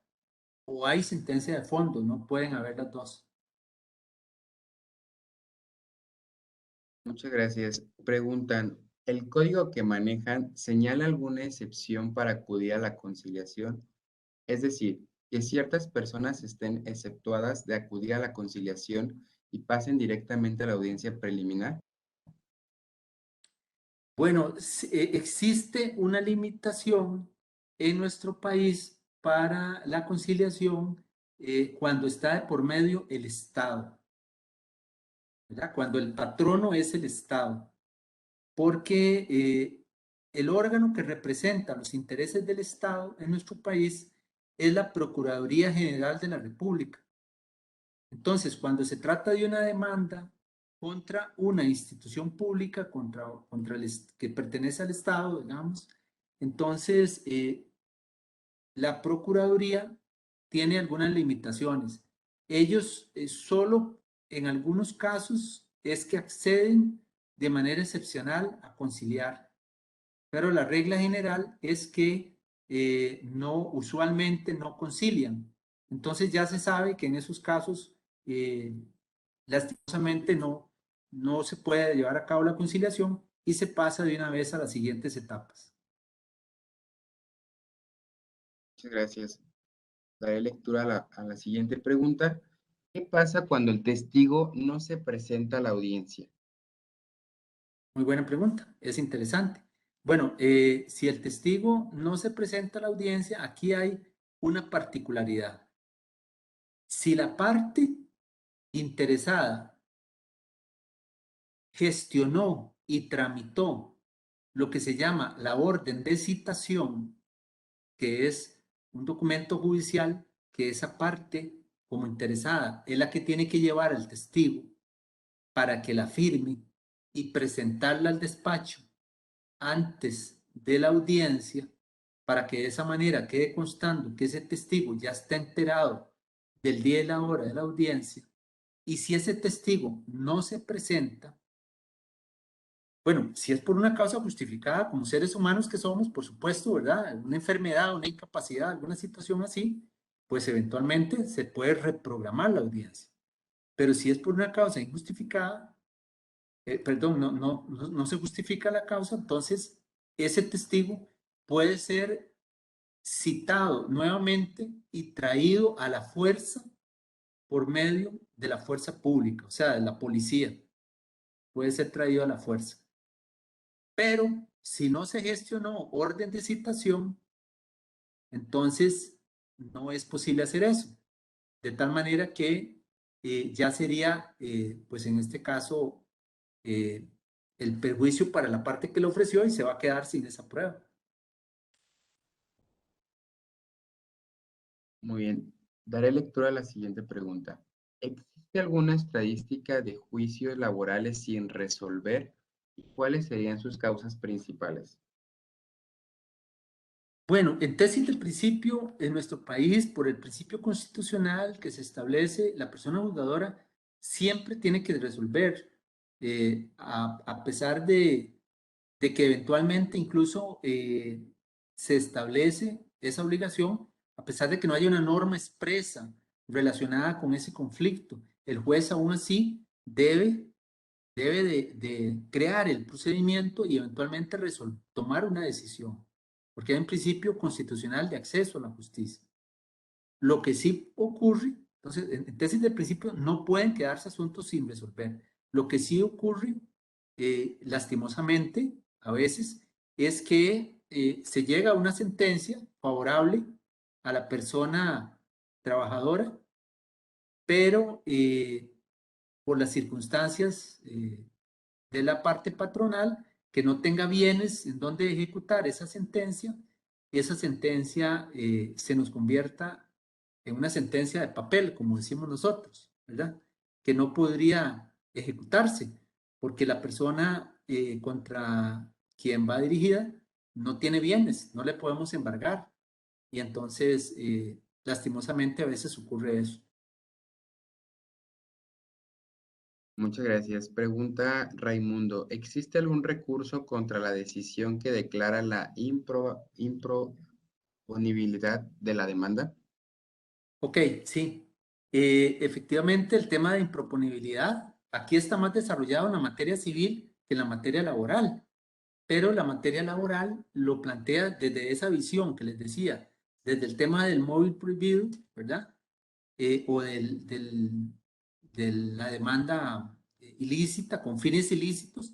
o hay sentencia de fondo, no pueden haber las dos. Muchas gracias. Preguntan, ¿el código que manejan señala alguna excepción para acudir a la conciliación? Es decir, que ciertas personas estén exceptuadas de acudir a la conciliación y pasen directamente a la audiencia preliminar. Bueno, existe una limitación en nuestro país para la conciliación cuando está de por medio el Estado, ¿verdad? Cuando el patrono es el Estado, porque el órgano que representa los intereses del Estado en nuestro país es la Procuraduría General de la República. Entonces, cuando se trata de una demanda contra una institución pública, que pertenece al Estado, digamos, entonces la Procuraduría tiene algunas limitaciones. Ellos solo en algunos casos es que acceden de manera excepcional a conciliar, pero la regla general es que usualmente no concilian. Entonces ya se sabe que en esos casos, lastimosamente, no se puede llevar a cabo la conciliación y se pasa de una vez a las siguientes etapas. Muchas gracias. Daré lectura a la siguiente pregunta. ¿Qué pasa cuando el testigo no se presenta a la audiencia? Muy buena pregunta, es interesante. Bueno, si el testigo no se presenta a la audiencia, aquí hay una particularidad. Si la parte interesada gestionó y tramitó lo que se llama la orden de citación, que es un documento judicial que esa parte como interesada es la que tiene que llevar al testigo para que la firme y presentarla al despacho antes de la audiencia, para que de esa manera quede constando que ese testigo ya está enterado del día y la hora de la audiencia. Y si ese testigo no se presenta, bueno, si es por una causa justificada, como seres humanos que somos, por supuesto, ¿verdad? Una enfermedad, una incapacidad, alguna situación así, pues eventualmente se puede reprogramar la audiencia. Pero si es por una causa injustificada, perdón, no se justifica la causa, entonces ese testigo puede ser citado nuevamente y traído a la fuerza por medio de la fuerza pública, o sea, de la policía. Puede ser traído a la fuerza. Pero si no se gestionó orden de citación, entonces no es posible hacer eso. De tal manera que ya sería, pues en este caso, el perjuicio para la parte que lo ofreció y se va a quedar sin esa prueba. Muy bien. Daré lectura a la siguiente pregunta. ¿Existe alguna estadística de juicios laborales sin resolver y cuáles serían sus causas principales? Bueno, en tesis del principio, en nuestro país, por el principio constitucional que se establece, la persona juzgadora siempre tiene que resolver, a pesar de que eventualmente incluso se establece esa obligación, a pesar de que no haya una norma expresa relacionada con ese conflicto. El juez aún así debe de crear el procedimiento y eventualmente tomar una decisión, porque hay un principio constitucional de acceso a la justicia. Lo que sí ocurre, entonces, en tesis de principio no pueden quedarse asuntos sin resolver. Lo que sí ocurre, lastimosamente, a veces, es que se llega a una sentencia favorable a la persona trabajadora, pero por las circunstancias de la parte patronal, que no tenga bienes en donde ejecutar esa sentencia, y esa sentencia se nos convierta en una sentencia de papel, como decimos nosotros, ¿verdad? Que no podría ejecutarse, porque la persona contra quien va dirigida no tiene bienes, no le podemos embargar. Y entonces, lastimosamente, a veces ocurre eso. Muchas gracias. Pregunta Raimundo, ¿existe algún recurso contra la decisión que declara la improponibilidad de la demanda? Ok, sí. Efectivamente, el tema de improponibilidad aquí está más desarrollado en la materia civil que en la materia laboral, pero la materia laboral lo plantea desde esa visión que les decía, desde el tema del móvil prohibido, ¿verdad? O de la demanda ilícita con fines ilícitos,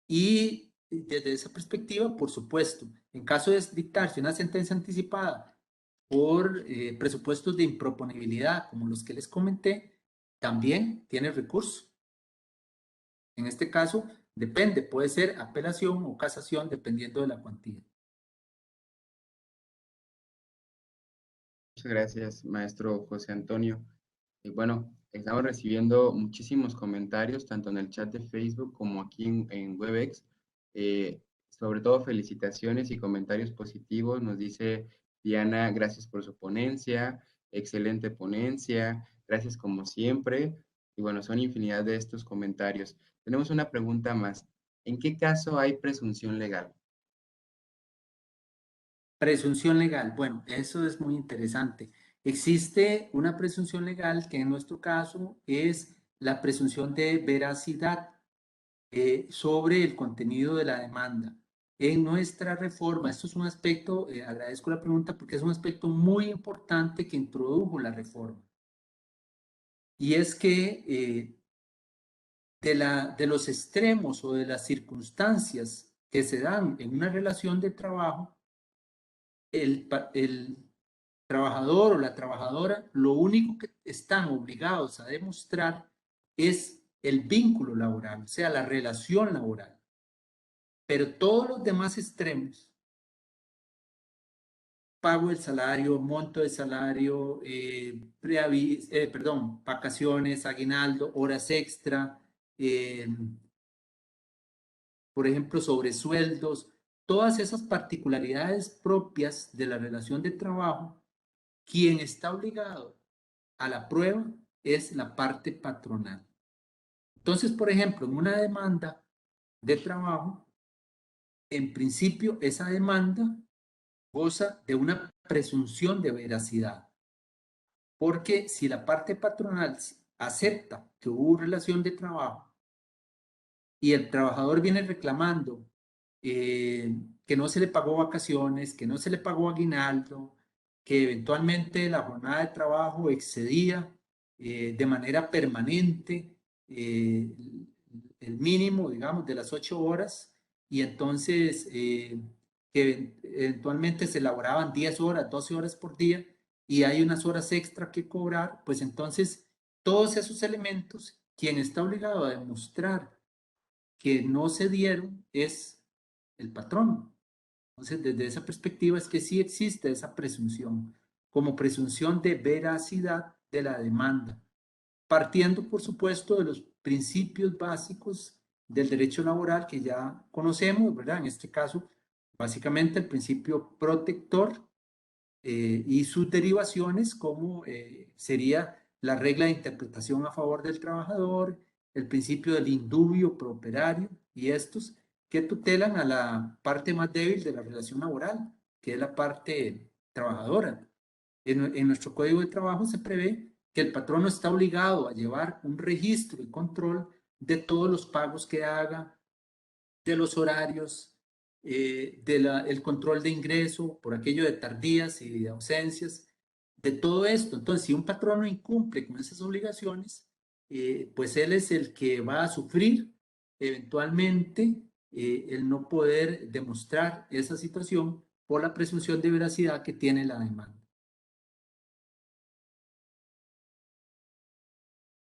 y desde esa perspectiva, por supuesto, en caso de dictarse una sentencia anticipada por presupuestos de improponibilidad, como los que les comenté, también tiene recurso. En este caso, depende, puede ser apelación o casación, dependiendo de la cuantía. Muchas gracias, maestro José Antonio. Y bueno, estamos recibiendo muchísimos comentarios, tanto en el chat de Facebook como aquí en Webex. Sobre todo felicitaciones y comentarios positivos. Nos dice Diana, gracias por su ponencia, excelente ponencia, gracias como siempre. Y bueno, son infinidad de estos comentarios. Tenemos una pregunta más. ¿En qué caso hay presunción legal? Presunción legal. Bueno, eso es muy interesante. Existe una presunción legal que en nuestro caso es la presunción de veracidad sobre el contenido de la demanda. En nuestra reforma, esto es un aspecto, agradezco la pregunta porque es un aspecto muy importante que introdujo la reforma. Y es que de los extremos o de las circunstancias que se dan en una relación de trabajo, el trabajador o la trabajadora, lo único que están obligados a demostrar es el vínculo laboral, o sea, la relación laboral. Pero todos los demás extremos, pago del salario, monto de salario, perdón, vacaciones, aguinaldo, horas extra, por ejemplo, sobresueldos, todas esas particularidades propias de la relación de trabajo, quien está obligado a la prueba es la parte patronal. Entonces, por ejemplo, en una demanda de trabajo, en principio esa demanda goza de una presunción de veracidad, porque si la parte patronal acepta que hubo relación de trabajo y el trabajador viene reclamando que no se le pagó vacaciones, que no se le pagó aguinaldo, que eventualmente la jornada de trabajo excedía de manera permanente el mínimo, digamos, de las 8 horas, y entonces que eventualmente se elaboraban 10 horas, 12 horas por día, y hay unas horas extra que cobrar, pues entonces todos esos elementos, quien está obligado a demostrar que no se dieron es el patrón. Entonces, desde esa perspectiva es que sí existe esa presunción, como presunción de veracidad de la demanda, partiendo, por supuesto, de los principios básicos del derecho laboral que ya conocemos, ¿verdad? En este caso, básicamente el principio protector y sus derivaciones, como sería la regla de interpretación a favor del trabajador, el principio del indubio pro operario y estos que tutelan a la parte más débil de la relación laboral, que es la parte trabajadora. En nuestro Código de Trabajo se prevé que el patrono está obligado a llevar un registro y control de todos los pagos que haga, de los horarios, el control de ingreso por aquello de tardías y de ausencias, de todo esto. Entonces, si un patrono incumple con esas obligaciones, pues él es el que va a sufrir eventualmente el no poder demostrar esa situación por la presunción de veracidad que tiene la demanda.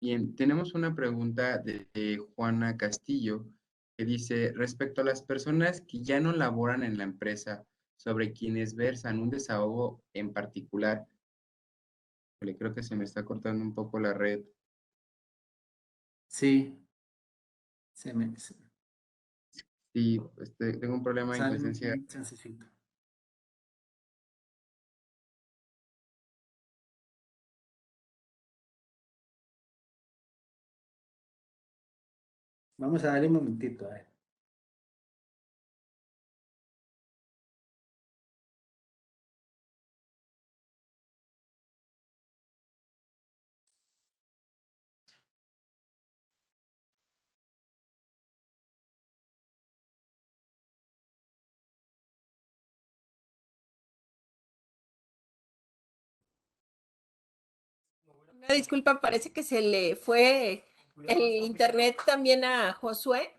Bien, tenemos una pregunta de Juana Castillo que dice, respecto a las personas que ya no laboran en la empresa, sobre quienes versan un desahogo en particular, creo que se me está cortando un poco la red. Sí, Sí, tengo un problema de sale presencia. un chancecito. Vamos a darle un momentito, a ver. Una disculpa, parece que se le fue el internet también a Josué.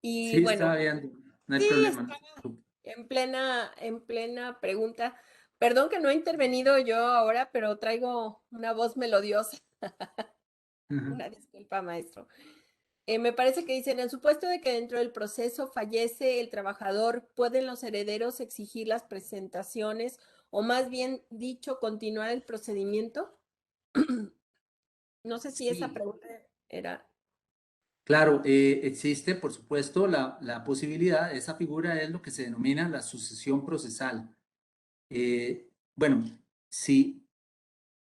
Y Sí, bueno, estaba viendo, no hay sí, problema. No estaba se preocupe. en plena pregunta. Perdón que no he intervenido yo ahora, pero traigo una voz melodiosa. Ujú. Una disculpa, maestro. Me parece que dice, en el supuesto de que dentro del proceso fallece el trabajador, ¿pueden los herederos exigir las presentaciones o más bien dicho, continuar el procedimiento? No sé si esa Sí, pregunta era... claro, existe, por supuesto, la posibilidad, esa figura es lo que se denomina la sucesión procesal. Bueno, si,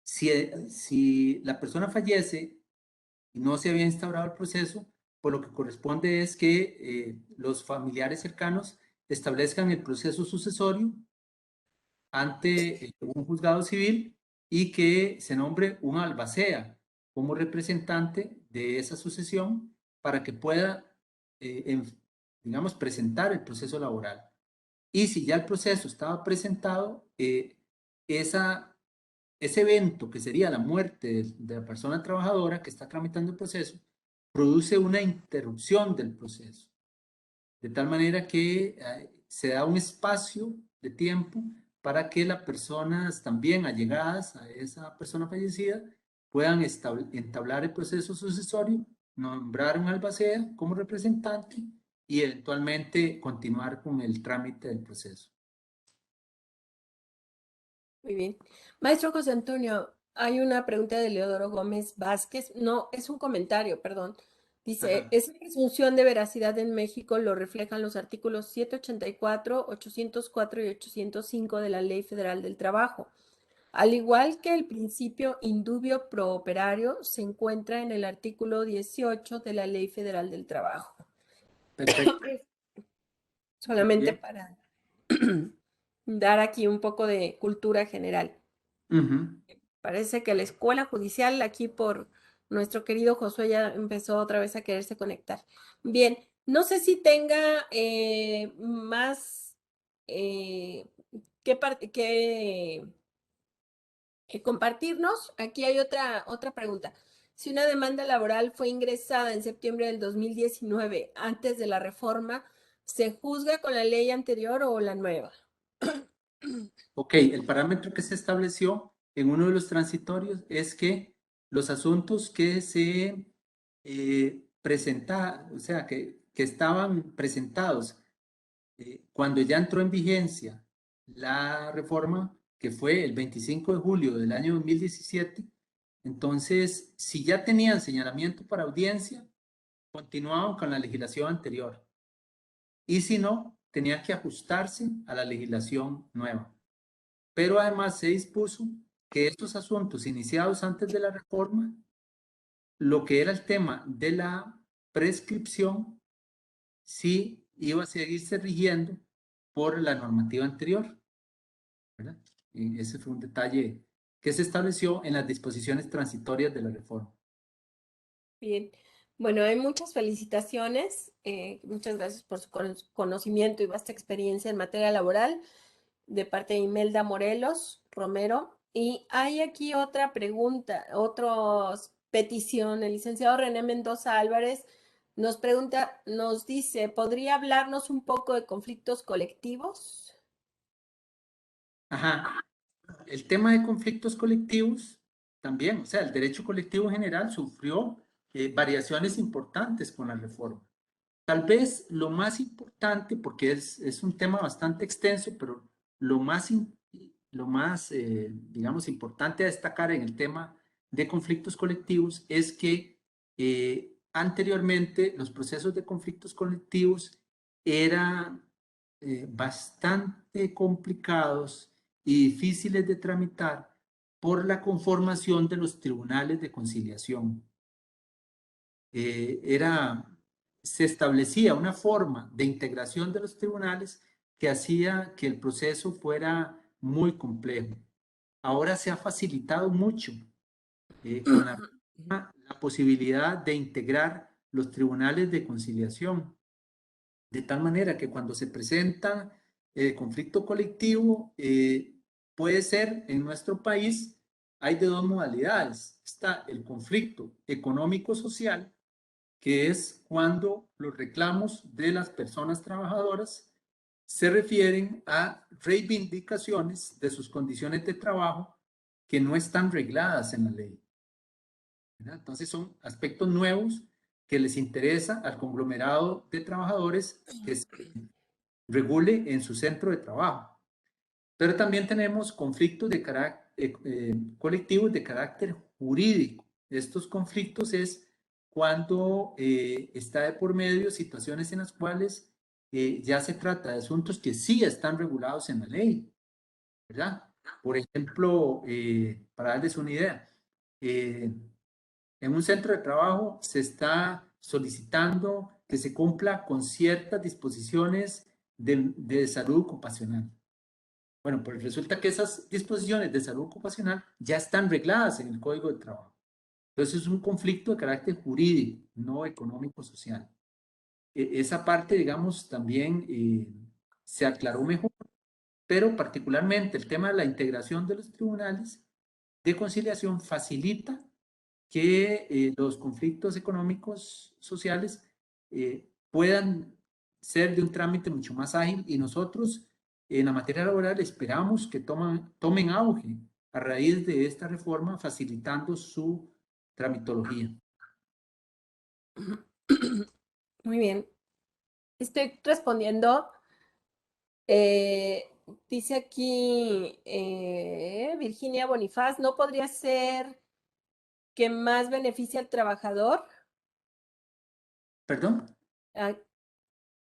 si la persona fallece y no se había instaurado el proceso, pues lo que corresponde es que los familiares cercanos establezcan el proceso sucesorio ante un juzgado civil y que se nombre un albacea como representante de esa sucesión para que pueda, digamos, presentar el proceso laboral. Y si ya el proceso estaba presentado, ese evento que sería la muerte de la persona trabajadora que está tramitando el proceso, produce una interrupción del proceso, de tal manera que se da un espacio de tiempo para que las personas también allegadas a esa persona fallecida puedan entablar el proceso sucesorio, nombrar un albacea como representante y eventualmente continuar con el trámite del proceso. Muy bien. Maestro José Antonio, hay una pregunta de Leodoro Gómez Vázquez. No, es un comentario, perdón. Dice, Ajá. esa presunción de veracidad en México lo reflejan los artículos 784, 804 y 805 de la Ley Federal del Trabajo. Al igual que el principio indubio pro operario, se encuentra en el artículo 18 de la Ley Federal del Trabajo. Perfecto. Muy Solamente bien. para dar aquí un poco de cultura general. Ujú. Parece que la escuela judicial aquí por nuestro querido Josué ya empezó otra vez a quererse conectar. Bien, no sé si tenga más, qué compartirnos. Aquí hay otra pregunta. Si una demanda laboral fue ingresada en septiembre del 2019 antes de la reforma, ¿se juzga con la ley anterior o la nueva? Ok, el parámetro que se estableció en uno de los transitorios es que los asuntos que se presentaban, o sea, que estaban presentados cuando ya entró en vigencia la reforma, que fue el 25 de julio del año 2017, entonces, si ya tenían señalamiento para audiencia, continuaban con la legislación anterior. Y si no, tenía que ajustarse a la legislación nueva. Pero además se dispuso que estos asuntos iniciados antes de la reforma, lo que era el tema de la prescripción, sí iba a seguirse rigiendo por la normativa anterior, ¿verdad? Y ese fue un detalle que se estableció en las disposiciones transitorias de la reforma. Bien, bueno, hay muchas felicitaciones. Muchas gracias por su conocimiento y vasta experiencia en materia laboral de parte de Imelda Morelos Romero. Y hay aquí otra pregunta, otra petición. El licenciado René Mendoza Álvarez nos pregunta, nos dice, ¿podría hablarnos un poco de conflictos colectivos? Ajá. El tema de conflictos colectivos también, o sea, el derecho colectivo en general sufrió variaciones importantes con la reforma. Tal vez lo más importante, porque es un tema bastante extenso, pero lo más, digamos, importante a destacar en el tema de conflictos colectivos es que anteriormente los procesos de conflictos colectivos eran bastante complicados y difíciles de tramitar por la conformación de los tribunales de conciliación. Se establecía una forma de integración de los tribunales que hacía que el proceso fuera muy complejo. Ahora se ha facilitado mucho con la posibilidad de integrar los tribunales de conciliación, de tal manera que cuando se presenta conflicto colectivo, puede ser en nuestro país, hay de dos modalidades. Está el conflicto económico-social, que es cuando los reclamos de las personas trabajadoras se refieren a reivindicaciones de sus condiciones de trabajo que no están regladas en la ley, ¿verdad? Entonces son aspectos nuevos que les interesa al conglomerado de trabajadores que se regule en su centro de trabajo. Pero también tenemos conflictos de colectivos de carácter jurídico. Estos conflictos es cuando está de por medio situaciones en las cuales ya se trata de asuntos que sí están regulados en la ley, ¿verdad? Por ejemplo, para darles una idea, en un centro de trabajo se está solicitando que se cumpla con ciertas disposiciones de salud ocupacional. Bueno, pues resulta que esas disposiciones de salud ocupacional ya están regladas en el Código de Trabajo. Entonces es un conflicto de carácter jurídico, no económico-social. Esa parte, digamos, también se aclaró mejor, pero particularmente el tema de la integración de los tribunales de conciliación facilita que los conflictos económicos sociales puedan ser de un trámite mucho más ágil y nosotros en la materia laboral esperamos que tomen auge a raíz de esta reforma facilitando su tramitología. Muy bien. Estoy respondiendo. Dice aquí Virginia Bonifaz, ¿no podría ser que más beneficia al trabajador? ¿Perdón?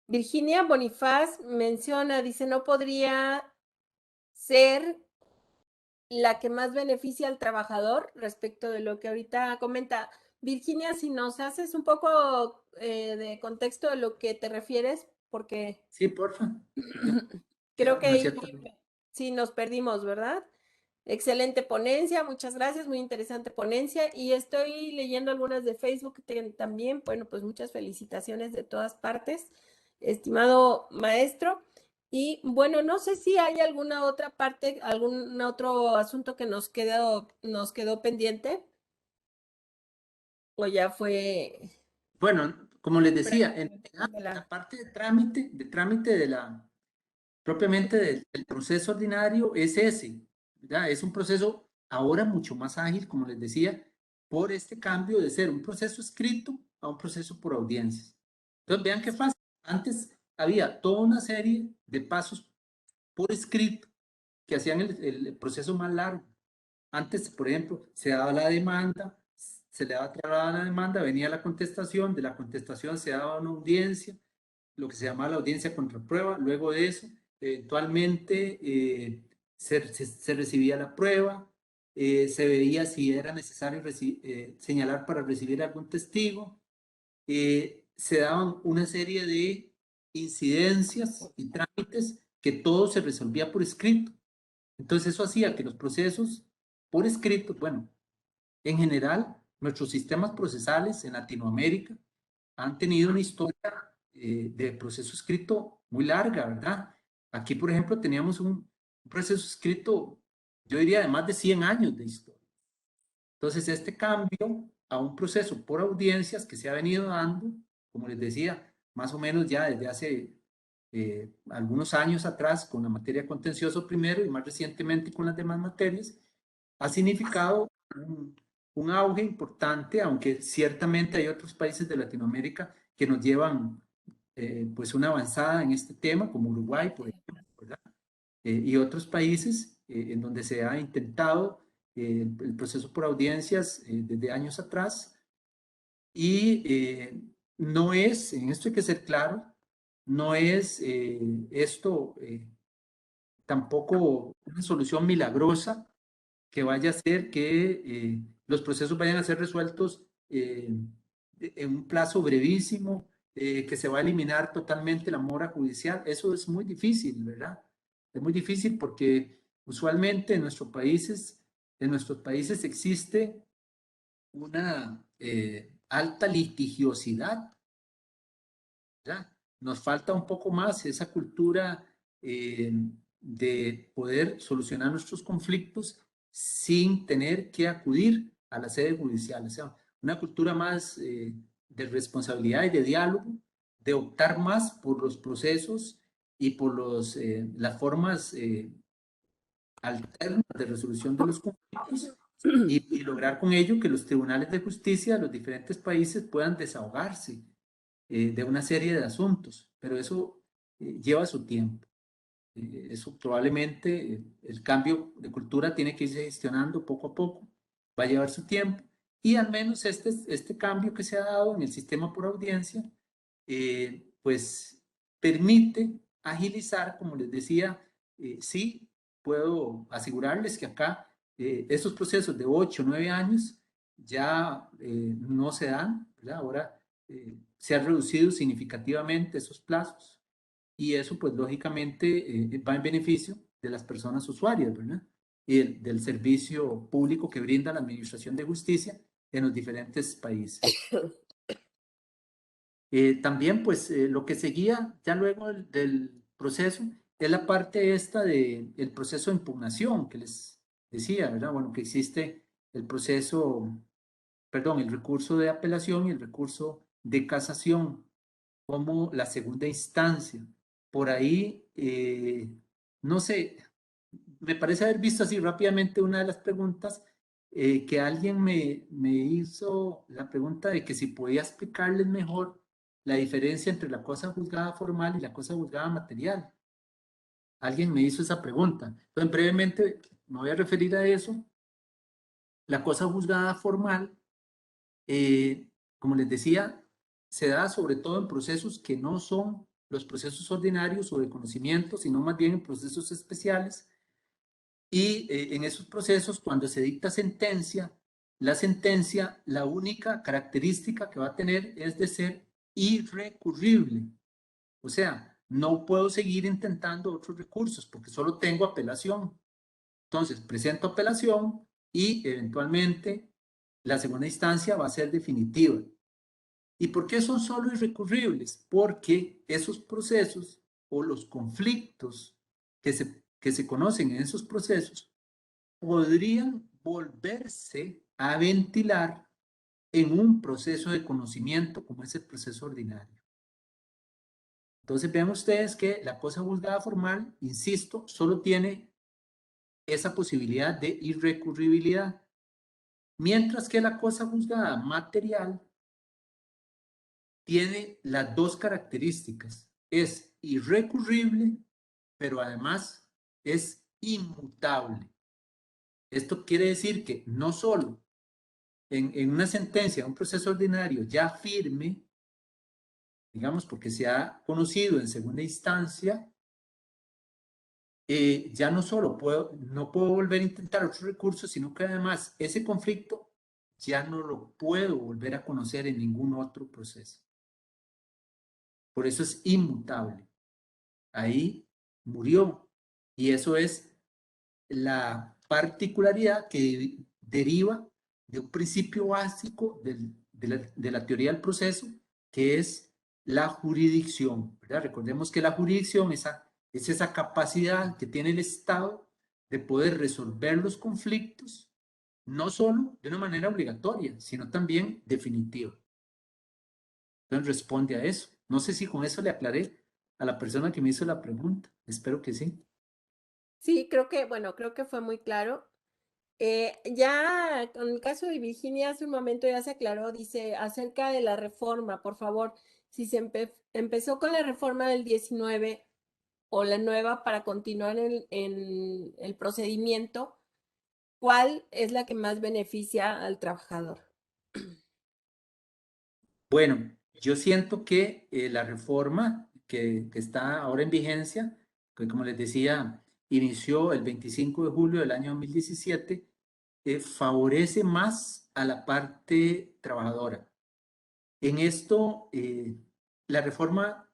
Virginia Bonifaz menciona, dice, ¿no podría ser la que más beneficia al trabajador respecto de lo que ahorita comenta? Virginia, si nos haces un poco de contexto de lo que te refieres, porque Sí, porfa. creo ¿No es que cierto? sí nos perdimos, ¿verdad? Excelente ponencia, muchas gracias, muy interesante ponencia. Y estoy leyendo algunas de Facebook también. Bueno, pues muchas felicitaciones de todas partes, estimado maestro. Y bueno, no sé si hay alguna otra parte, algún otro asunto que nos quedó pendiente, o ya fue Bueno, como les decía, en prácticamente de la la... parte de trámite de propiamente del proceso ordinario es ese, ¿verdad? Es un proceso ahora mucho más ágil, como les decía, por este cambio de ser un proceso escrito a un proceso por audiencias. Entonces, vean qué fácil. Antes había toda una serie de pasos por escrito que hacían el proceso más largo. Antes, por ejemplo, se daba la demanda, se le daba trasladada la demanda, venía la contestación, de la contestación se daba una audiencia, lo que se llamaba la audiencia contra prueba. Luego de eso, eventualmente se recibía la prueba, se veía si era necesario señalar para recibir algún testigo, se daban una serie de incidencias y trámites que todo se resolvía por escrito. Entonces eso hacía que los procesos por escrito, bueno, en general, nuestros sistemas procesales en Latinoamérica han tenido una historia de proceso escrito muy larga, ¿verdad? Aquí, por ejemplo, teníamos un proceso escrito, yo diría, de más de 100 años de historia. Entonces, este cambio a un proceso por audiencias que se ha venido dando, como les decía, más o menos ya desde hace algunos años atrás con la materia contencioso primero y más recientemente con las demás materias, ha significado un auge importante, aunque ciertamente hay otros países de Latinoamérica que nos llevan pues una avanzada en este tema, como Uruguay, por ejemplo, ¿verdad? Y otros países en donde se ha intentado el proceso por audiencias desde años atrás y no es, en esto hay que ser claro, no es esto tampoco una solución milagrosa que vaya a hacer que los procesos vayan a ser resueltos en un plazo brevísimo, que se va a eliminar totalmente la mora judicial. Eso es muy difícil, ¿verdad? Es muy difícil porque usualmente en nuestros países existe una alta litigiosidad, ¿verdad? Nos falta un poco más esa cultura eh, de poder solucionar nuestros conflictos sin tener que acudir a la sede judicial. O sea, una cultura más de responsabilidad y de diálogo, de optar más por los procesos y por las formas alternas de resolución de los conflictos y lograr con ello que los tribunales de justicia de los diferentes países puedan desahogarse de una serie de asuntos, pero eso lleva su tiempo. Eso probablemente, el cambio de cultura tiene que irse gestionando poco a poco, va a llevar su tiempo, y al menos este cambio que se ha dado en el sistema por audiencia, pues permite agilizar, como les decía, sí, puedo asegurarles que acá estos procesos de 8 o 9 años ya no se dan, ¿verdad? Ahora se han reducido significativamente esos plazos y eso pues lógicamente va en beneficio de las personas usuarias, ¿verdad? Y del servicio público que brinda la Administración de Justicia en los diferentes países. También pues lo que seguía ya luego del proceso es la parte esta del proceso de impugnación que les decía, ¿verdad? Bueno, que existe el proceso, perdón, el recurso de apelación y el recurso de casación como la segunda instancia. Por ahí, no sé, me parece haber visto así rápidamente una de las preguntas que alguien me hizo la pregunta de que si podía explicarles mejor la diferencia entre la cosa juzgada formal y la cosa juzgada material. Alguien me hizo esa pregunta. Entonces, brevemente me voy a referir a eso. La cosa juzgada formal, como les decía, se da sobre todo en procesos que no son los procesos ordinarios o de conocimiento, sino más bien en procesos especiales. Y en esos procesos, cuando se dicta sentencia, la sentencia, la única característica que va a tener es de ser irrecurrible. O sea, no puedo seguir intentando otros recursos porque solo tengo apelación. Entonces, presento apelación y eventualmente la segunda instancia va a ser definitiva. ¿Y por qué son solo irrecurribles? Porque esos procesos o los conflictos que se conocen en esos procesos podrían volverse a ventilar en un proceso de conocimiento como es el proceso ordinario. Entonces vean ustedes que la cosa juzgada formal, insisto, solo tiene esa posibilidad de irrecurribilidad, mientras que la cosa juzgada material tiene las dos características. Es irrecurrible, pero además es inmutable. Esto quiere decir que no solo en una sentencia, un proceso ordinario ya firme, digamos, porque se ha conocido en segunda instancia, ya no solo no puedo volver a intentar otro recurso, sino que además ese conflicto ya no lo puedo volver a conocer en ningún otro proceso. Por eso es inmutable. Ahí murió. Y eso es la particularidad que deriva de un principio básico de la teoría del proceso, que es la jurisdicción, ¿verdad? Recordemos que la jurisdicción es esa capacidad que tiene el Estado de poder resolver los conflictos, no solo de una manera obligatoria, sino también definitiva. Entonces responde a eso. No sé si con eso le aclaré a la persona que me hizo la pregunta. Espero que sí. Sí, creo que fue muy claro. Ya con el caso de Virginia, hace un momento ya se aclaró, dice, acerca de la reforma, por favor, si se empezó con la reforma del 19 o la nueva para continuar en el procedimiento, ¿cuál es la que más beneficia al trabajador? Bueno, yo siento que la reforma que está ahora en vigencia, que como les decía, inició el 25 de julio del año 2017, favorece más a la parte trabajadora. En esto, la reforma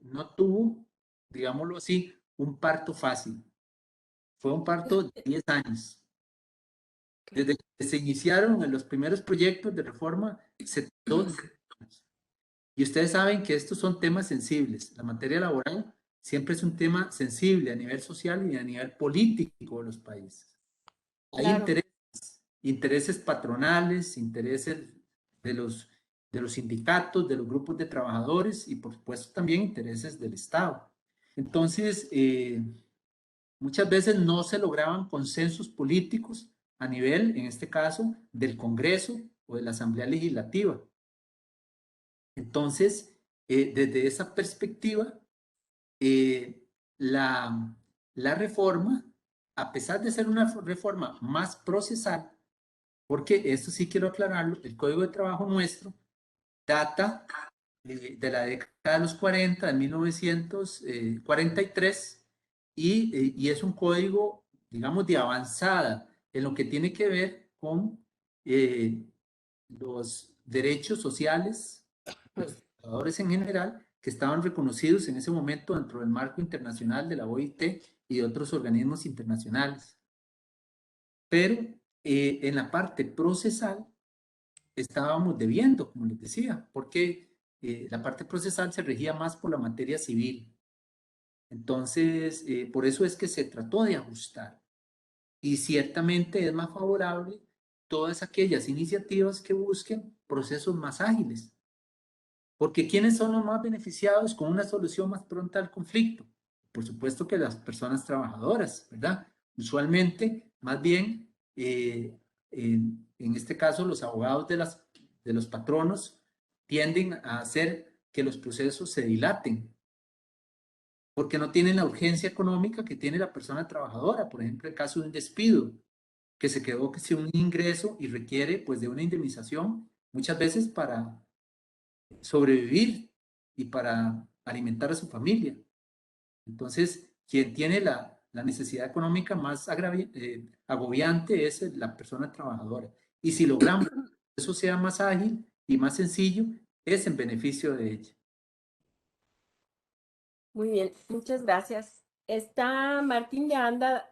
no tuvo, digámoslo así, un parto fácil. Fue un parto de 10 años. Desde que se iniciaron en los primeros proyectos de reforma, se tardó 10 años. Y ustedes saben que estos son temas sensibles. La materia laboral siempre es un tema sensible a nivel social y a nivel político de los países. Hay Claro. intereses patronales, intereses de los sindicatos, de los grupos de trabajadores y por supuesto también intereses del Estado. Entonces, muchas veces no se lograban consensos políticos a nivel, en este caso, del Congreso o de la Asamblea Legislativa. Entonces, desde esa perspectiva, la reforma, a pesar de ser una reforma más procesal, porque esto sí quiero aclararlo, el Código de Trabajo nuestro data de la década de los 40, de 1943, y es un código, digamos, de avanzada en lo que tiene que ver con los derechos sociales de los trabajadores en general que estaban reconocidos en ese momento dentro del marco internacional de la OIT y de otros organismos internacionales. Pero en la parte procesal estábamos debiendo, como les decía, porque la parte procesal se regía más por la materia civil. Entonces, por eso es que se trató de ajustar. Y ciertamente es más favorable todas aquellas iniciativas que busquen procesos más ágiles. Porque ¿quiénes son los más beneficiados con una solución más pronta al conflicto? Por supuesto que las personas trabajadoras, ¿verdad? Usualmente, más bien, en este caso, los abogados de los patronos tienden a hacer que los procesos se dilaten, porque no tienen la urgencia económica que tiene la persona trabajadora. Por ejemplo, el caso de un despido, que se quedó sin un ingreso y requiere pues de una indemnización, muchas veces para sobrevivir y para alimentar a su familia. Entonces, quien tiene la necesidad económica más agobiante es la persona trabajadora. Y si logramos que eso sea más ágil y más sencillo, es en beneficio de ella. Muy bien, muchas gracias. Está Martín de Anda,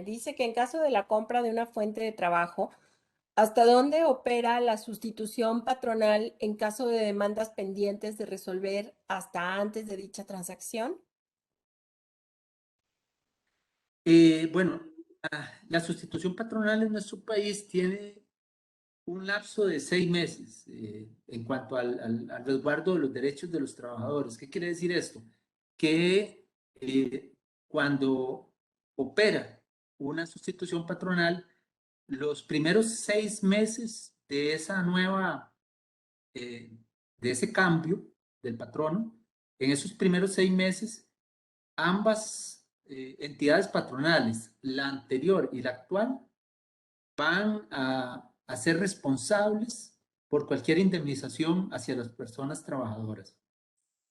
dice que en caso de la compra de una fuente de trabajo, ¿hasta dónde opera la sustitución patronal en caso de demandas pendientes de resolver hasta antes de dicha transacción? Bueno, la sustitución patronal en nuestro país tiene un lapso de 6 meses en cuanto al resguardo de los derechos de los trabajadores. ¿Qué quiere decir esto? Que cuando opera una sustitución patronal, los primeros 6 meses de esa nueva, de ese cambio del patrono, en esos primeros 6 meses, ambas entidades patronales, la anterior y la actual, van a ser responsables por cualquier indemnización hacia las personas trabajadoras.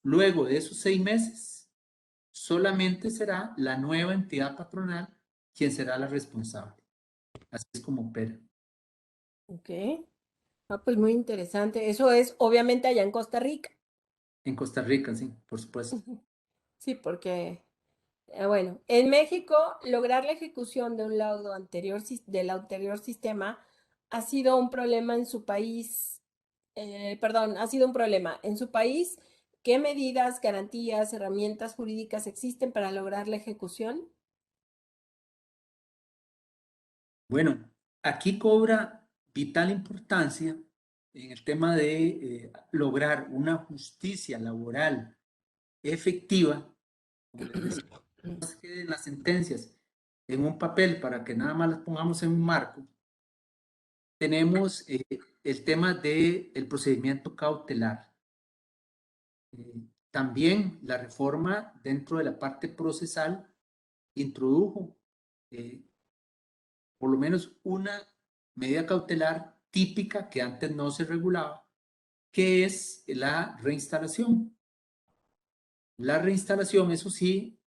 Luego de esos 6 meses, solamente será la nueva entidad patronal quien será la responsable. Así es como opera. Ok. Ah, pues muy interesante. Eso es obviamente allá en Costa Rica. En Costa Rica, sí, por supuesto. Sí, porque, bueno, en México lograr la ejecución de un laudo anterior, del anterior sistema ha sido un problema en su país, perdón, ha sido un problema en su país. ¿Qué medidas, garantías, herramientas jurídicas existen para lograr la ejecución? Bueno, aquí cobra vital importancia en el tema de lograr una justicia laboral efectiva, como les decía, que en las sentencias en un papel para que nada más las pongamos en un marco. Tenemos el tema del procedimiento cautelar. También la reforma dentro de la parte procesal introdujo eh, por lo menos una medida cautelar típica que antes no se regulaba, que es la reinstalación. La reinstalación, eso sí,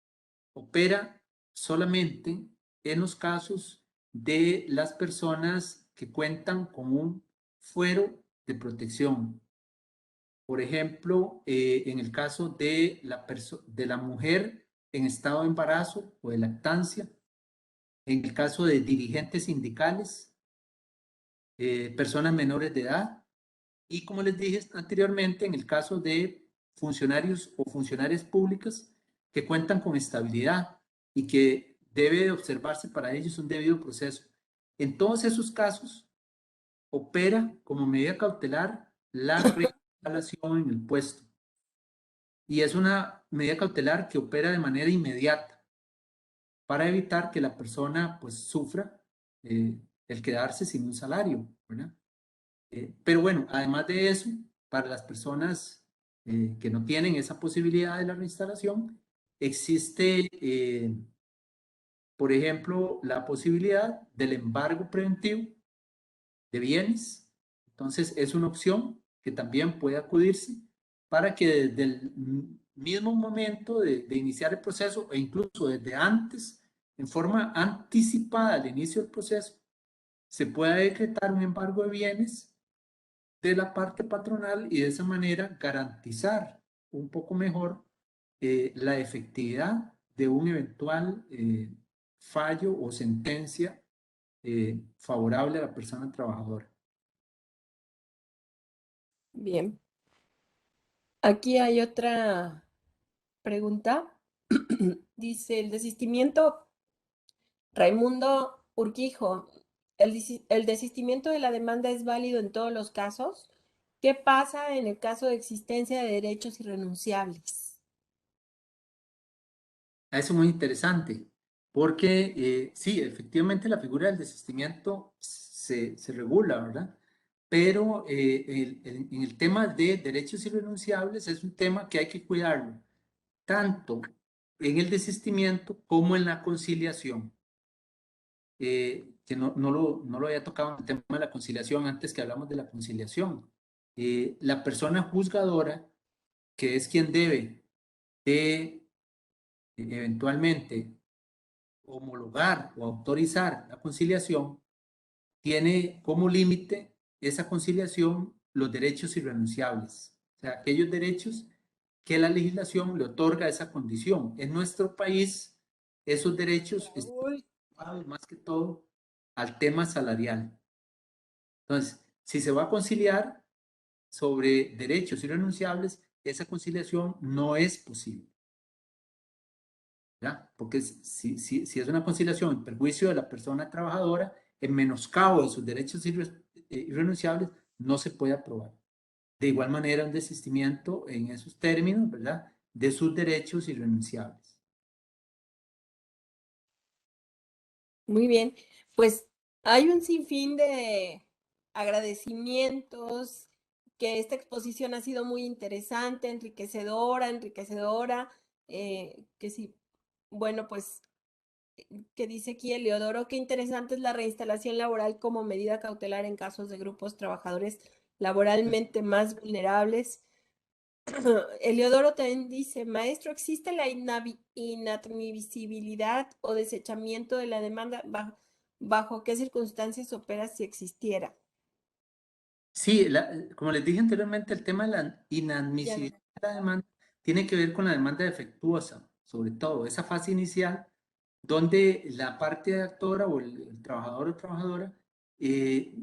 opera solamente en los casos de las personas que cuentan con un fuero de protección. Por ejemplo, en el caso de de la mujer en estado de embarazo o de lactancia, en el caso de dirigentes sindicales, personas menores de edad y, como les dije anteriormente, en el caso de funcionarios o funcionarias públicas que cuentan con estabilidad y que debe de observarse para ellos un debido proceso. En todos esos casos, opera como medida cautelar la reinstalación en el puesto. Y es una medida cautelar que opera de manera inmediata para evitar que la persona pues sufra el quedarse sin un salario, ¿verdad? Pero bueno, además de eso, para las personas que no tienen esa posibilidad de la reinstalación, existe, por ejemplo, la posibilidad del embargo preventivo de bienes. Entonces, es una opción que también puede acudirse para que desde el mismo momento de iniciar el proceso e incluso desde antes, en forma anticipada al inicio del proceso, se pueda decretar un embargo de bienes de la parte patronal y de esa manera garantizar un poco mejor la efectividad de un eventual fallo o sentencia favorable a la persona trabajadora. Bien. Aquí hay otra pregunta. Dice, el desistimiento, Raimundo Urquijo, ¿el desistimiento de la demanda es válido en todos los casos? ¿Qué pasa en el caso de existencia de derechos irrenunciables? Eso es muy interesante, porque sí, efectivamente la figura del desistimiento se regula, ¿verdad? Pero en el tema de derechos irrenunciables es un tema que hay que cuidarlo, tanto en el desistimiento como en la conciliación. Que no lo había tocado en el tema de la conciliación antes que hablamos de la conciliación. La persona juzgadora, que es quien debe de eventualmente homologar o autorizar la conciliación, tiene como límite esa conciliación los derechos irrenunciables, o sea, aquellos derechos que la legislación le otorga a esa condición. En nuestro país, esos derechos están ligados más que todo al tema salarial. Entonces, si se va a conciliar sobre derechos irrenunciables, esa conciliación no es posible. ¿verdad? Porque si es una conciliación en perjuicio de la persona trabajadora, en menoscabo de sus derechos irrenunciables, no se puede aprobar. De igual manera, un desistimiento en esos términos, ¿verdad? De sus derechos irrenunciables. Muy bien, pues hay un sinfín de agradecimientos, que esta exposición ha sido muy interesante, enriquecedora, que sí, bueno, pues que dice aquí Eleodoro, qué interesante es la reinstalación laboral como medida cautelar en casos de grupos trabajadores laboralmente más vulnerables. Eleodoro también dice, maestro, ¿existe la inadmisibilidad o desechamiento de la demanda? ¿Bajo qué circunstancias opera si existiera? Sí, como les dije anteriormente, el tema de la Ya no. inadmisibilidad de la demanda tiene que ver con la demanda defectuosa, sobre todo, esa fase inicial donde la parte actora o el trabajador o trabajadora eh,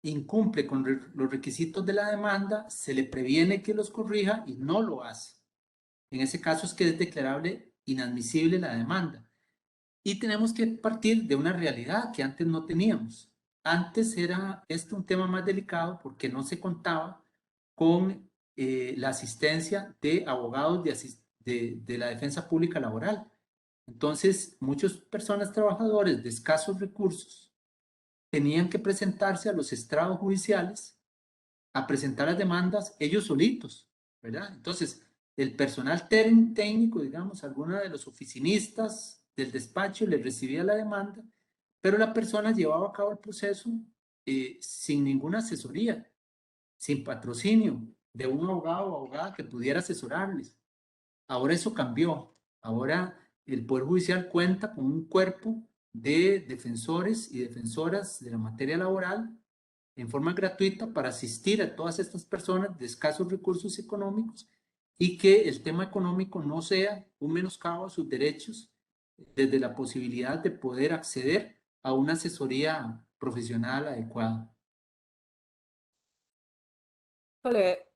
incumple con los requisitos de la demanda, se le previene que los corrija y no lo hace. En ese caso es que es declarable inadmisible la demanda. Y tenemos que partir de una realidad que antes no teníamos. Antes era esto un tema más delicado porque no se contaba con la asistencia de abogados de la defensa pública laboral. Entonces, muchas personas trabajadores de escasos recursos tenían que presentarse a los estrados judiciales a presentar las demandas ellos solitos, ¿verdad? Entonces, el personal técnico, digamos, alguno de los oficinistas del despacho les recibía la demanda, pero la persona llevaba a cabo el proceso sin ninguna asesoría, sin patrocinio de un abogado o abogada que pudiera asesorarles. Ahora eso cambió. Ahora el Poder Judicial cuenta con un cuerpo de defensores y defensoras de la materia laboral en forma gratuita para asistir a todas estas personas de escasos recursos económicos y que el tema económico no sea un menoscabo a sus derechos desde la posibilidad de poder acceder a una asesoría profesional adecuada. Híjole,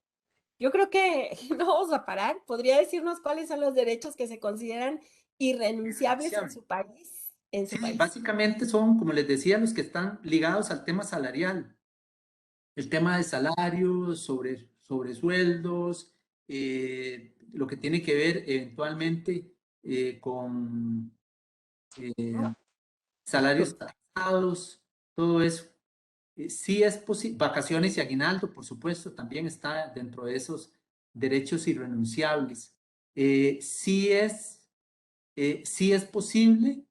yo creo que no vamos a parar. ¿Podría decirnos cuáles son los derechos que se consideran irrenunciables en su país? En su Sí, país. básicamente son, como les decía, los que están ligados al tema salarial. El tema de salarios, sobre sueldos, lo que tiene que ver eventualmente con salarios atrasados, todo eso. Sí es posible, vacaciones y aguinaldo, por supuesto, también está dentro de esos derechos irrenunciables. Sí es posible,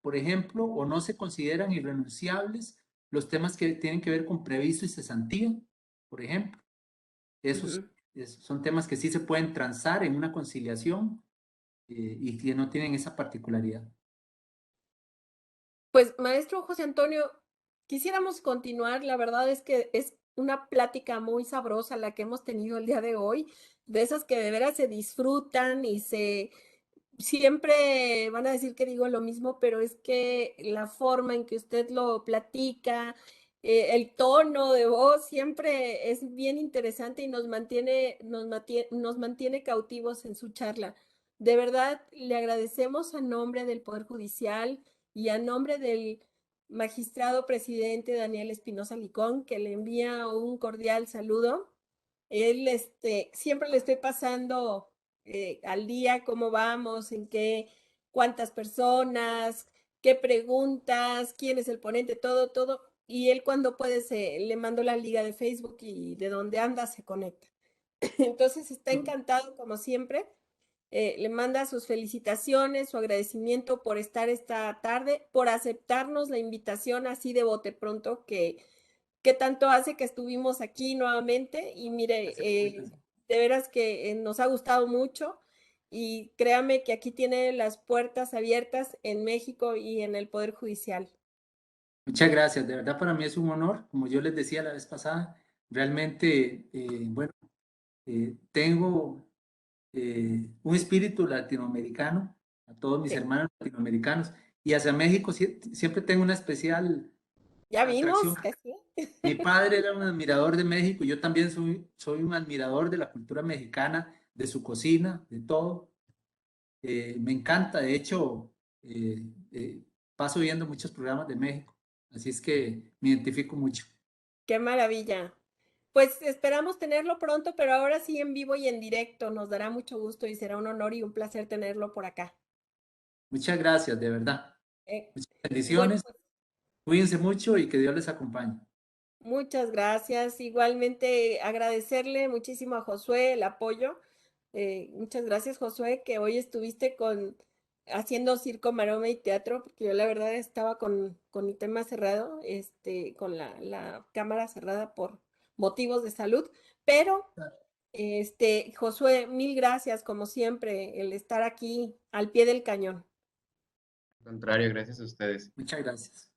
por ejemplo, o no se consideran irrenunciables los temas que tienen que ver con previsto y cesantía, por ejemplo. Esos, Ujú. son temas que sí se pueden transar en una conciliación y que no tienen esa particularidad. Pues, maestro José Antonio, quisiéramos continuar. La verdad es que es una plática muy sabrosa la que hemos tenido el día de hoy, de esas que de veras se disfrutan y se siempre van a decir que digo lo mismo, pero es que la forma en que usted lo platica, el tono de voz siempre es bien interesante y nos mantiene cautivos en su charla. De verdad, le agradecemos a nombre del Poder Judicial y a nombre del magistrado presidente Daniel Espinosa Licón, que le envía un cordial saludo. Él, siempre le estoy pasando al día cómo vamos, cuántas personas, qué preguntas, quién es el ponente, todo, todo. Y él cuando puede le mando la liga de Facebook y de donde anda se conecta. Entonces está encantado como siempre. Le manda sus felicitaciones, su agradecimiento por estar esta tarde, por aceptarnos la invitación así de bote pronto que tanto hace que estuvimos aquí nuevamente. Y mire, de veras que nos ha gustado mucho y créame que aquí tiene las puertas abiertas en México y en el Poder Judicial. Muchas gracias, de verdad para mí es un honor, como yo les decía la vez pasada, realmente, bueno, tengo un espíritu latinoamericano, a todos mis Sí, hermanos latinoamericanos, y hacia México siempre tengo una especial ya atracción. vimos que sí. Mi padre era un admirador de México, yo también soy un admirador de la cultura mexicana, de su cocina, de todo. Me encanta, de hecho, paso viendo muchos programas de México, así es que me identifico mucho. Qué maravilla. Pues esperamos tenerlo pronto, pero ahora sí en vivo y en directo. Nos dará mucho gusto y será un honor y un placer tenerlo por acá. Muchas gracias, de verdad. Eh, Muchas bueno, bendiciones, pues cuídense mucho y que Dios les acompañe. muchas gracias. Igualmente agradecerle muchísimo a Josué el apoyo. Muchas gracias, Josué, que hoy estuviste haciendo circo, maroma y teatro, porque yo la verdad estaba con mi tema cerrado, con la cámara cerrada por motivos de salud, pero Josué, mil gracias, como siempre, el estar aquí al pie del cañón. Al contrario, gracias a ustedes. Muchas gracias.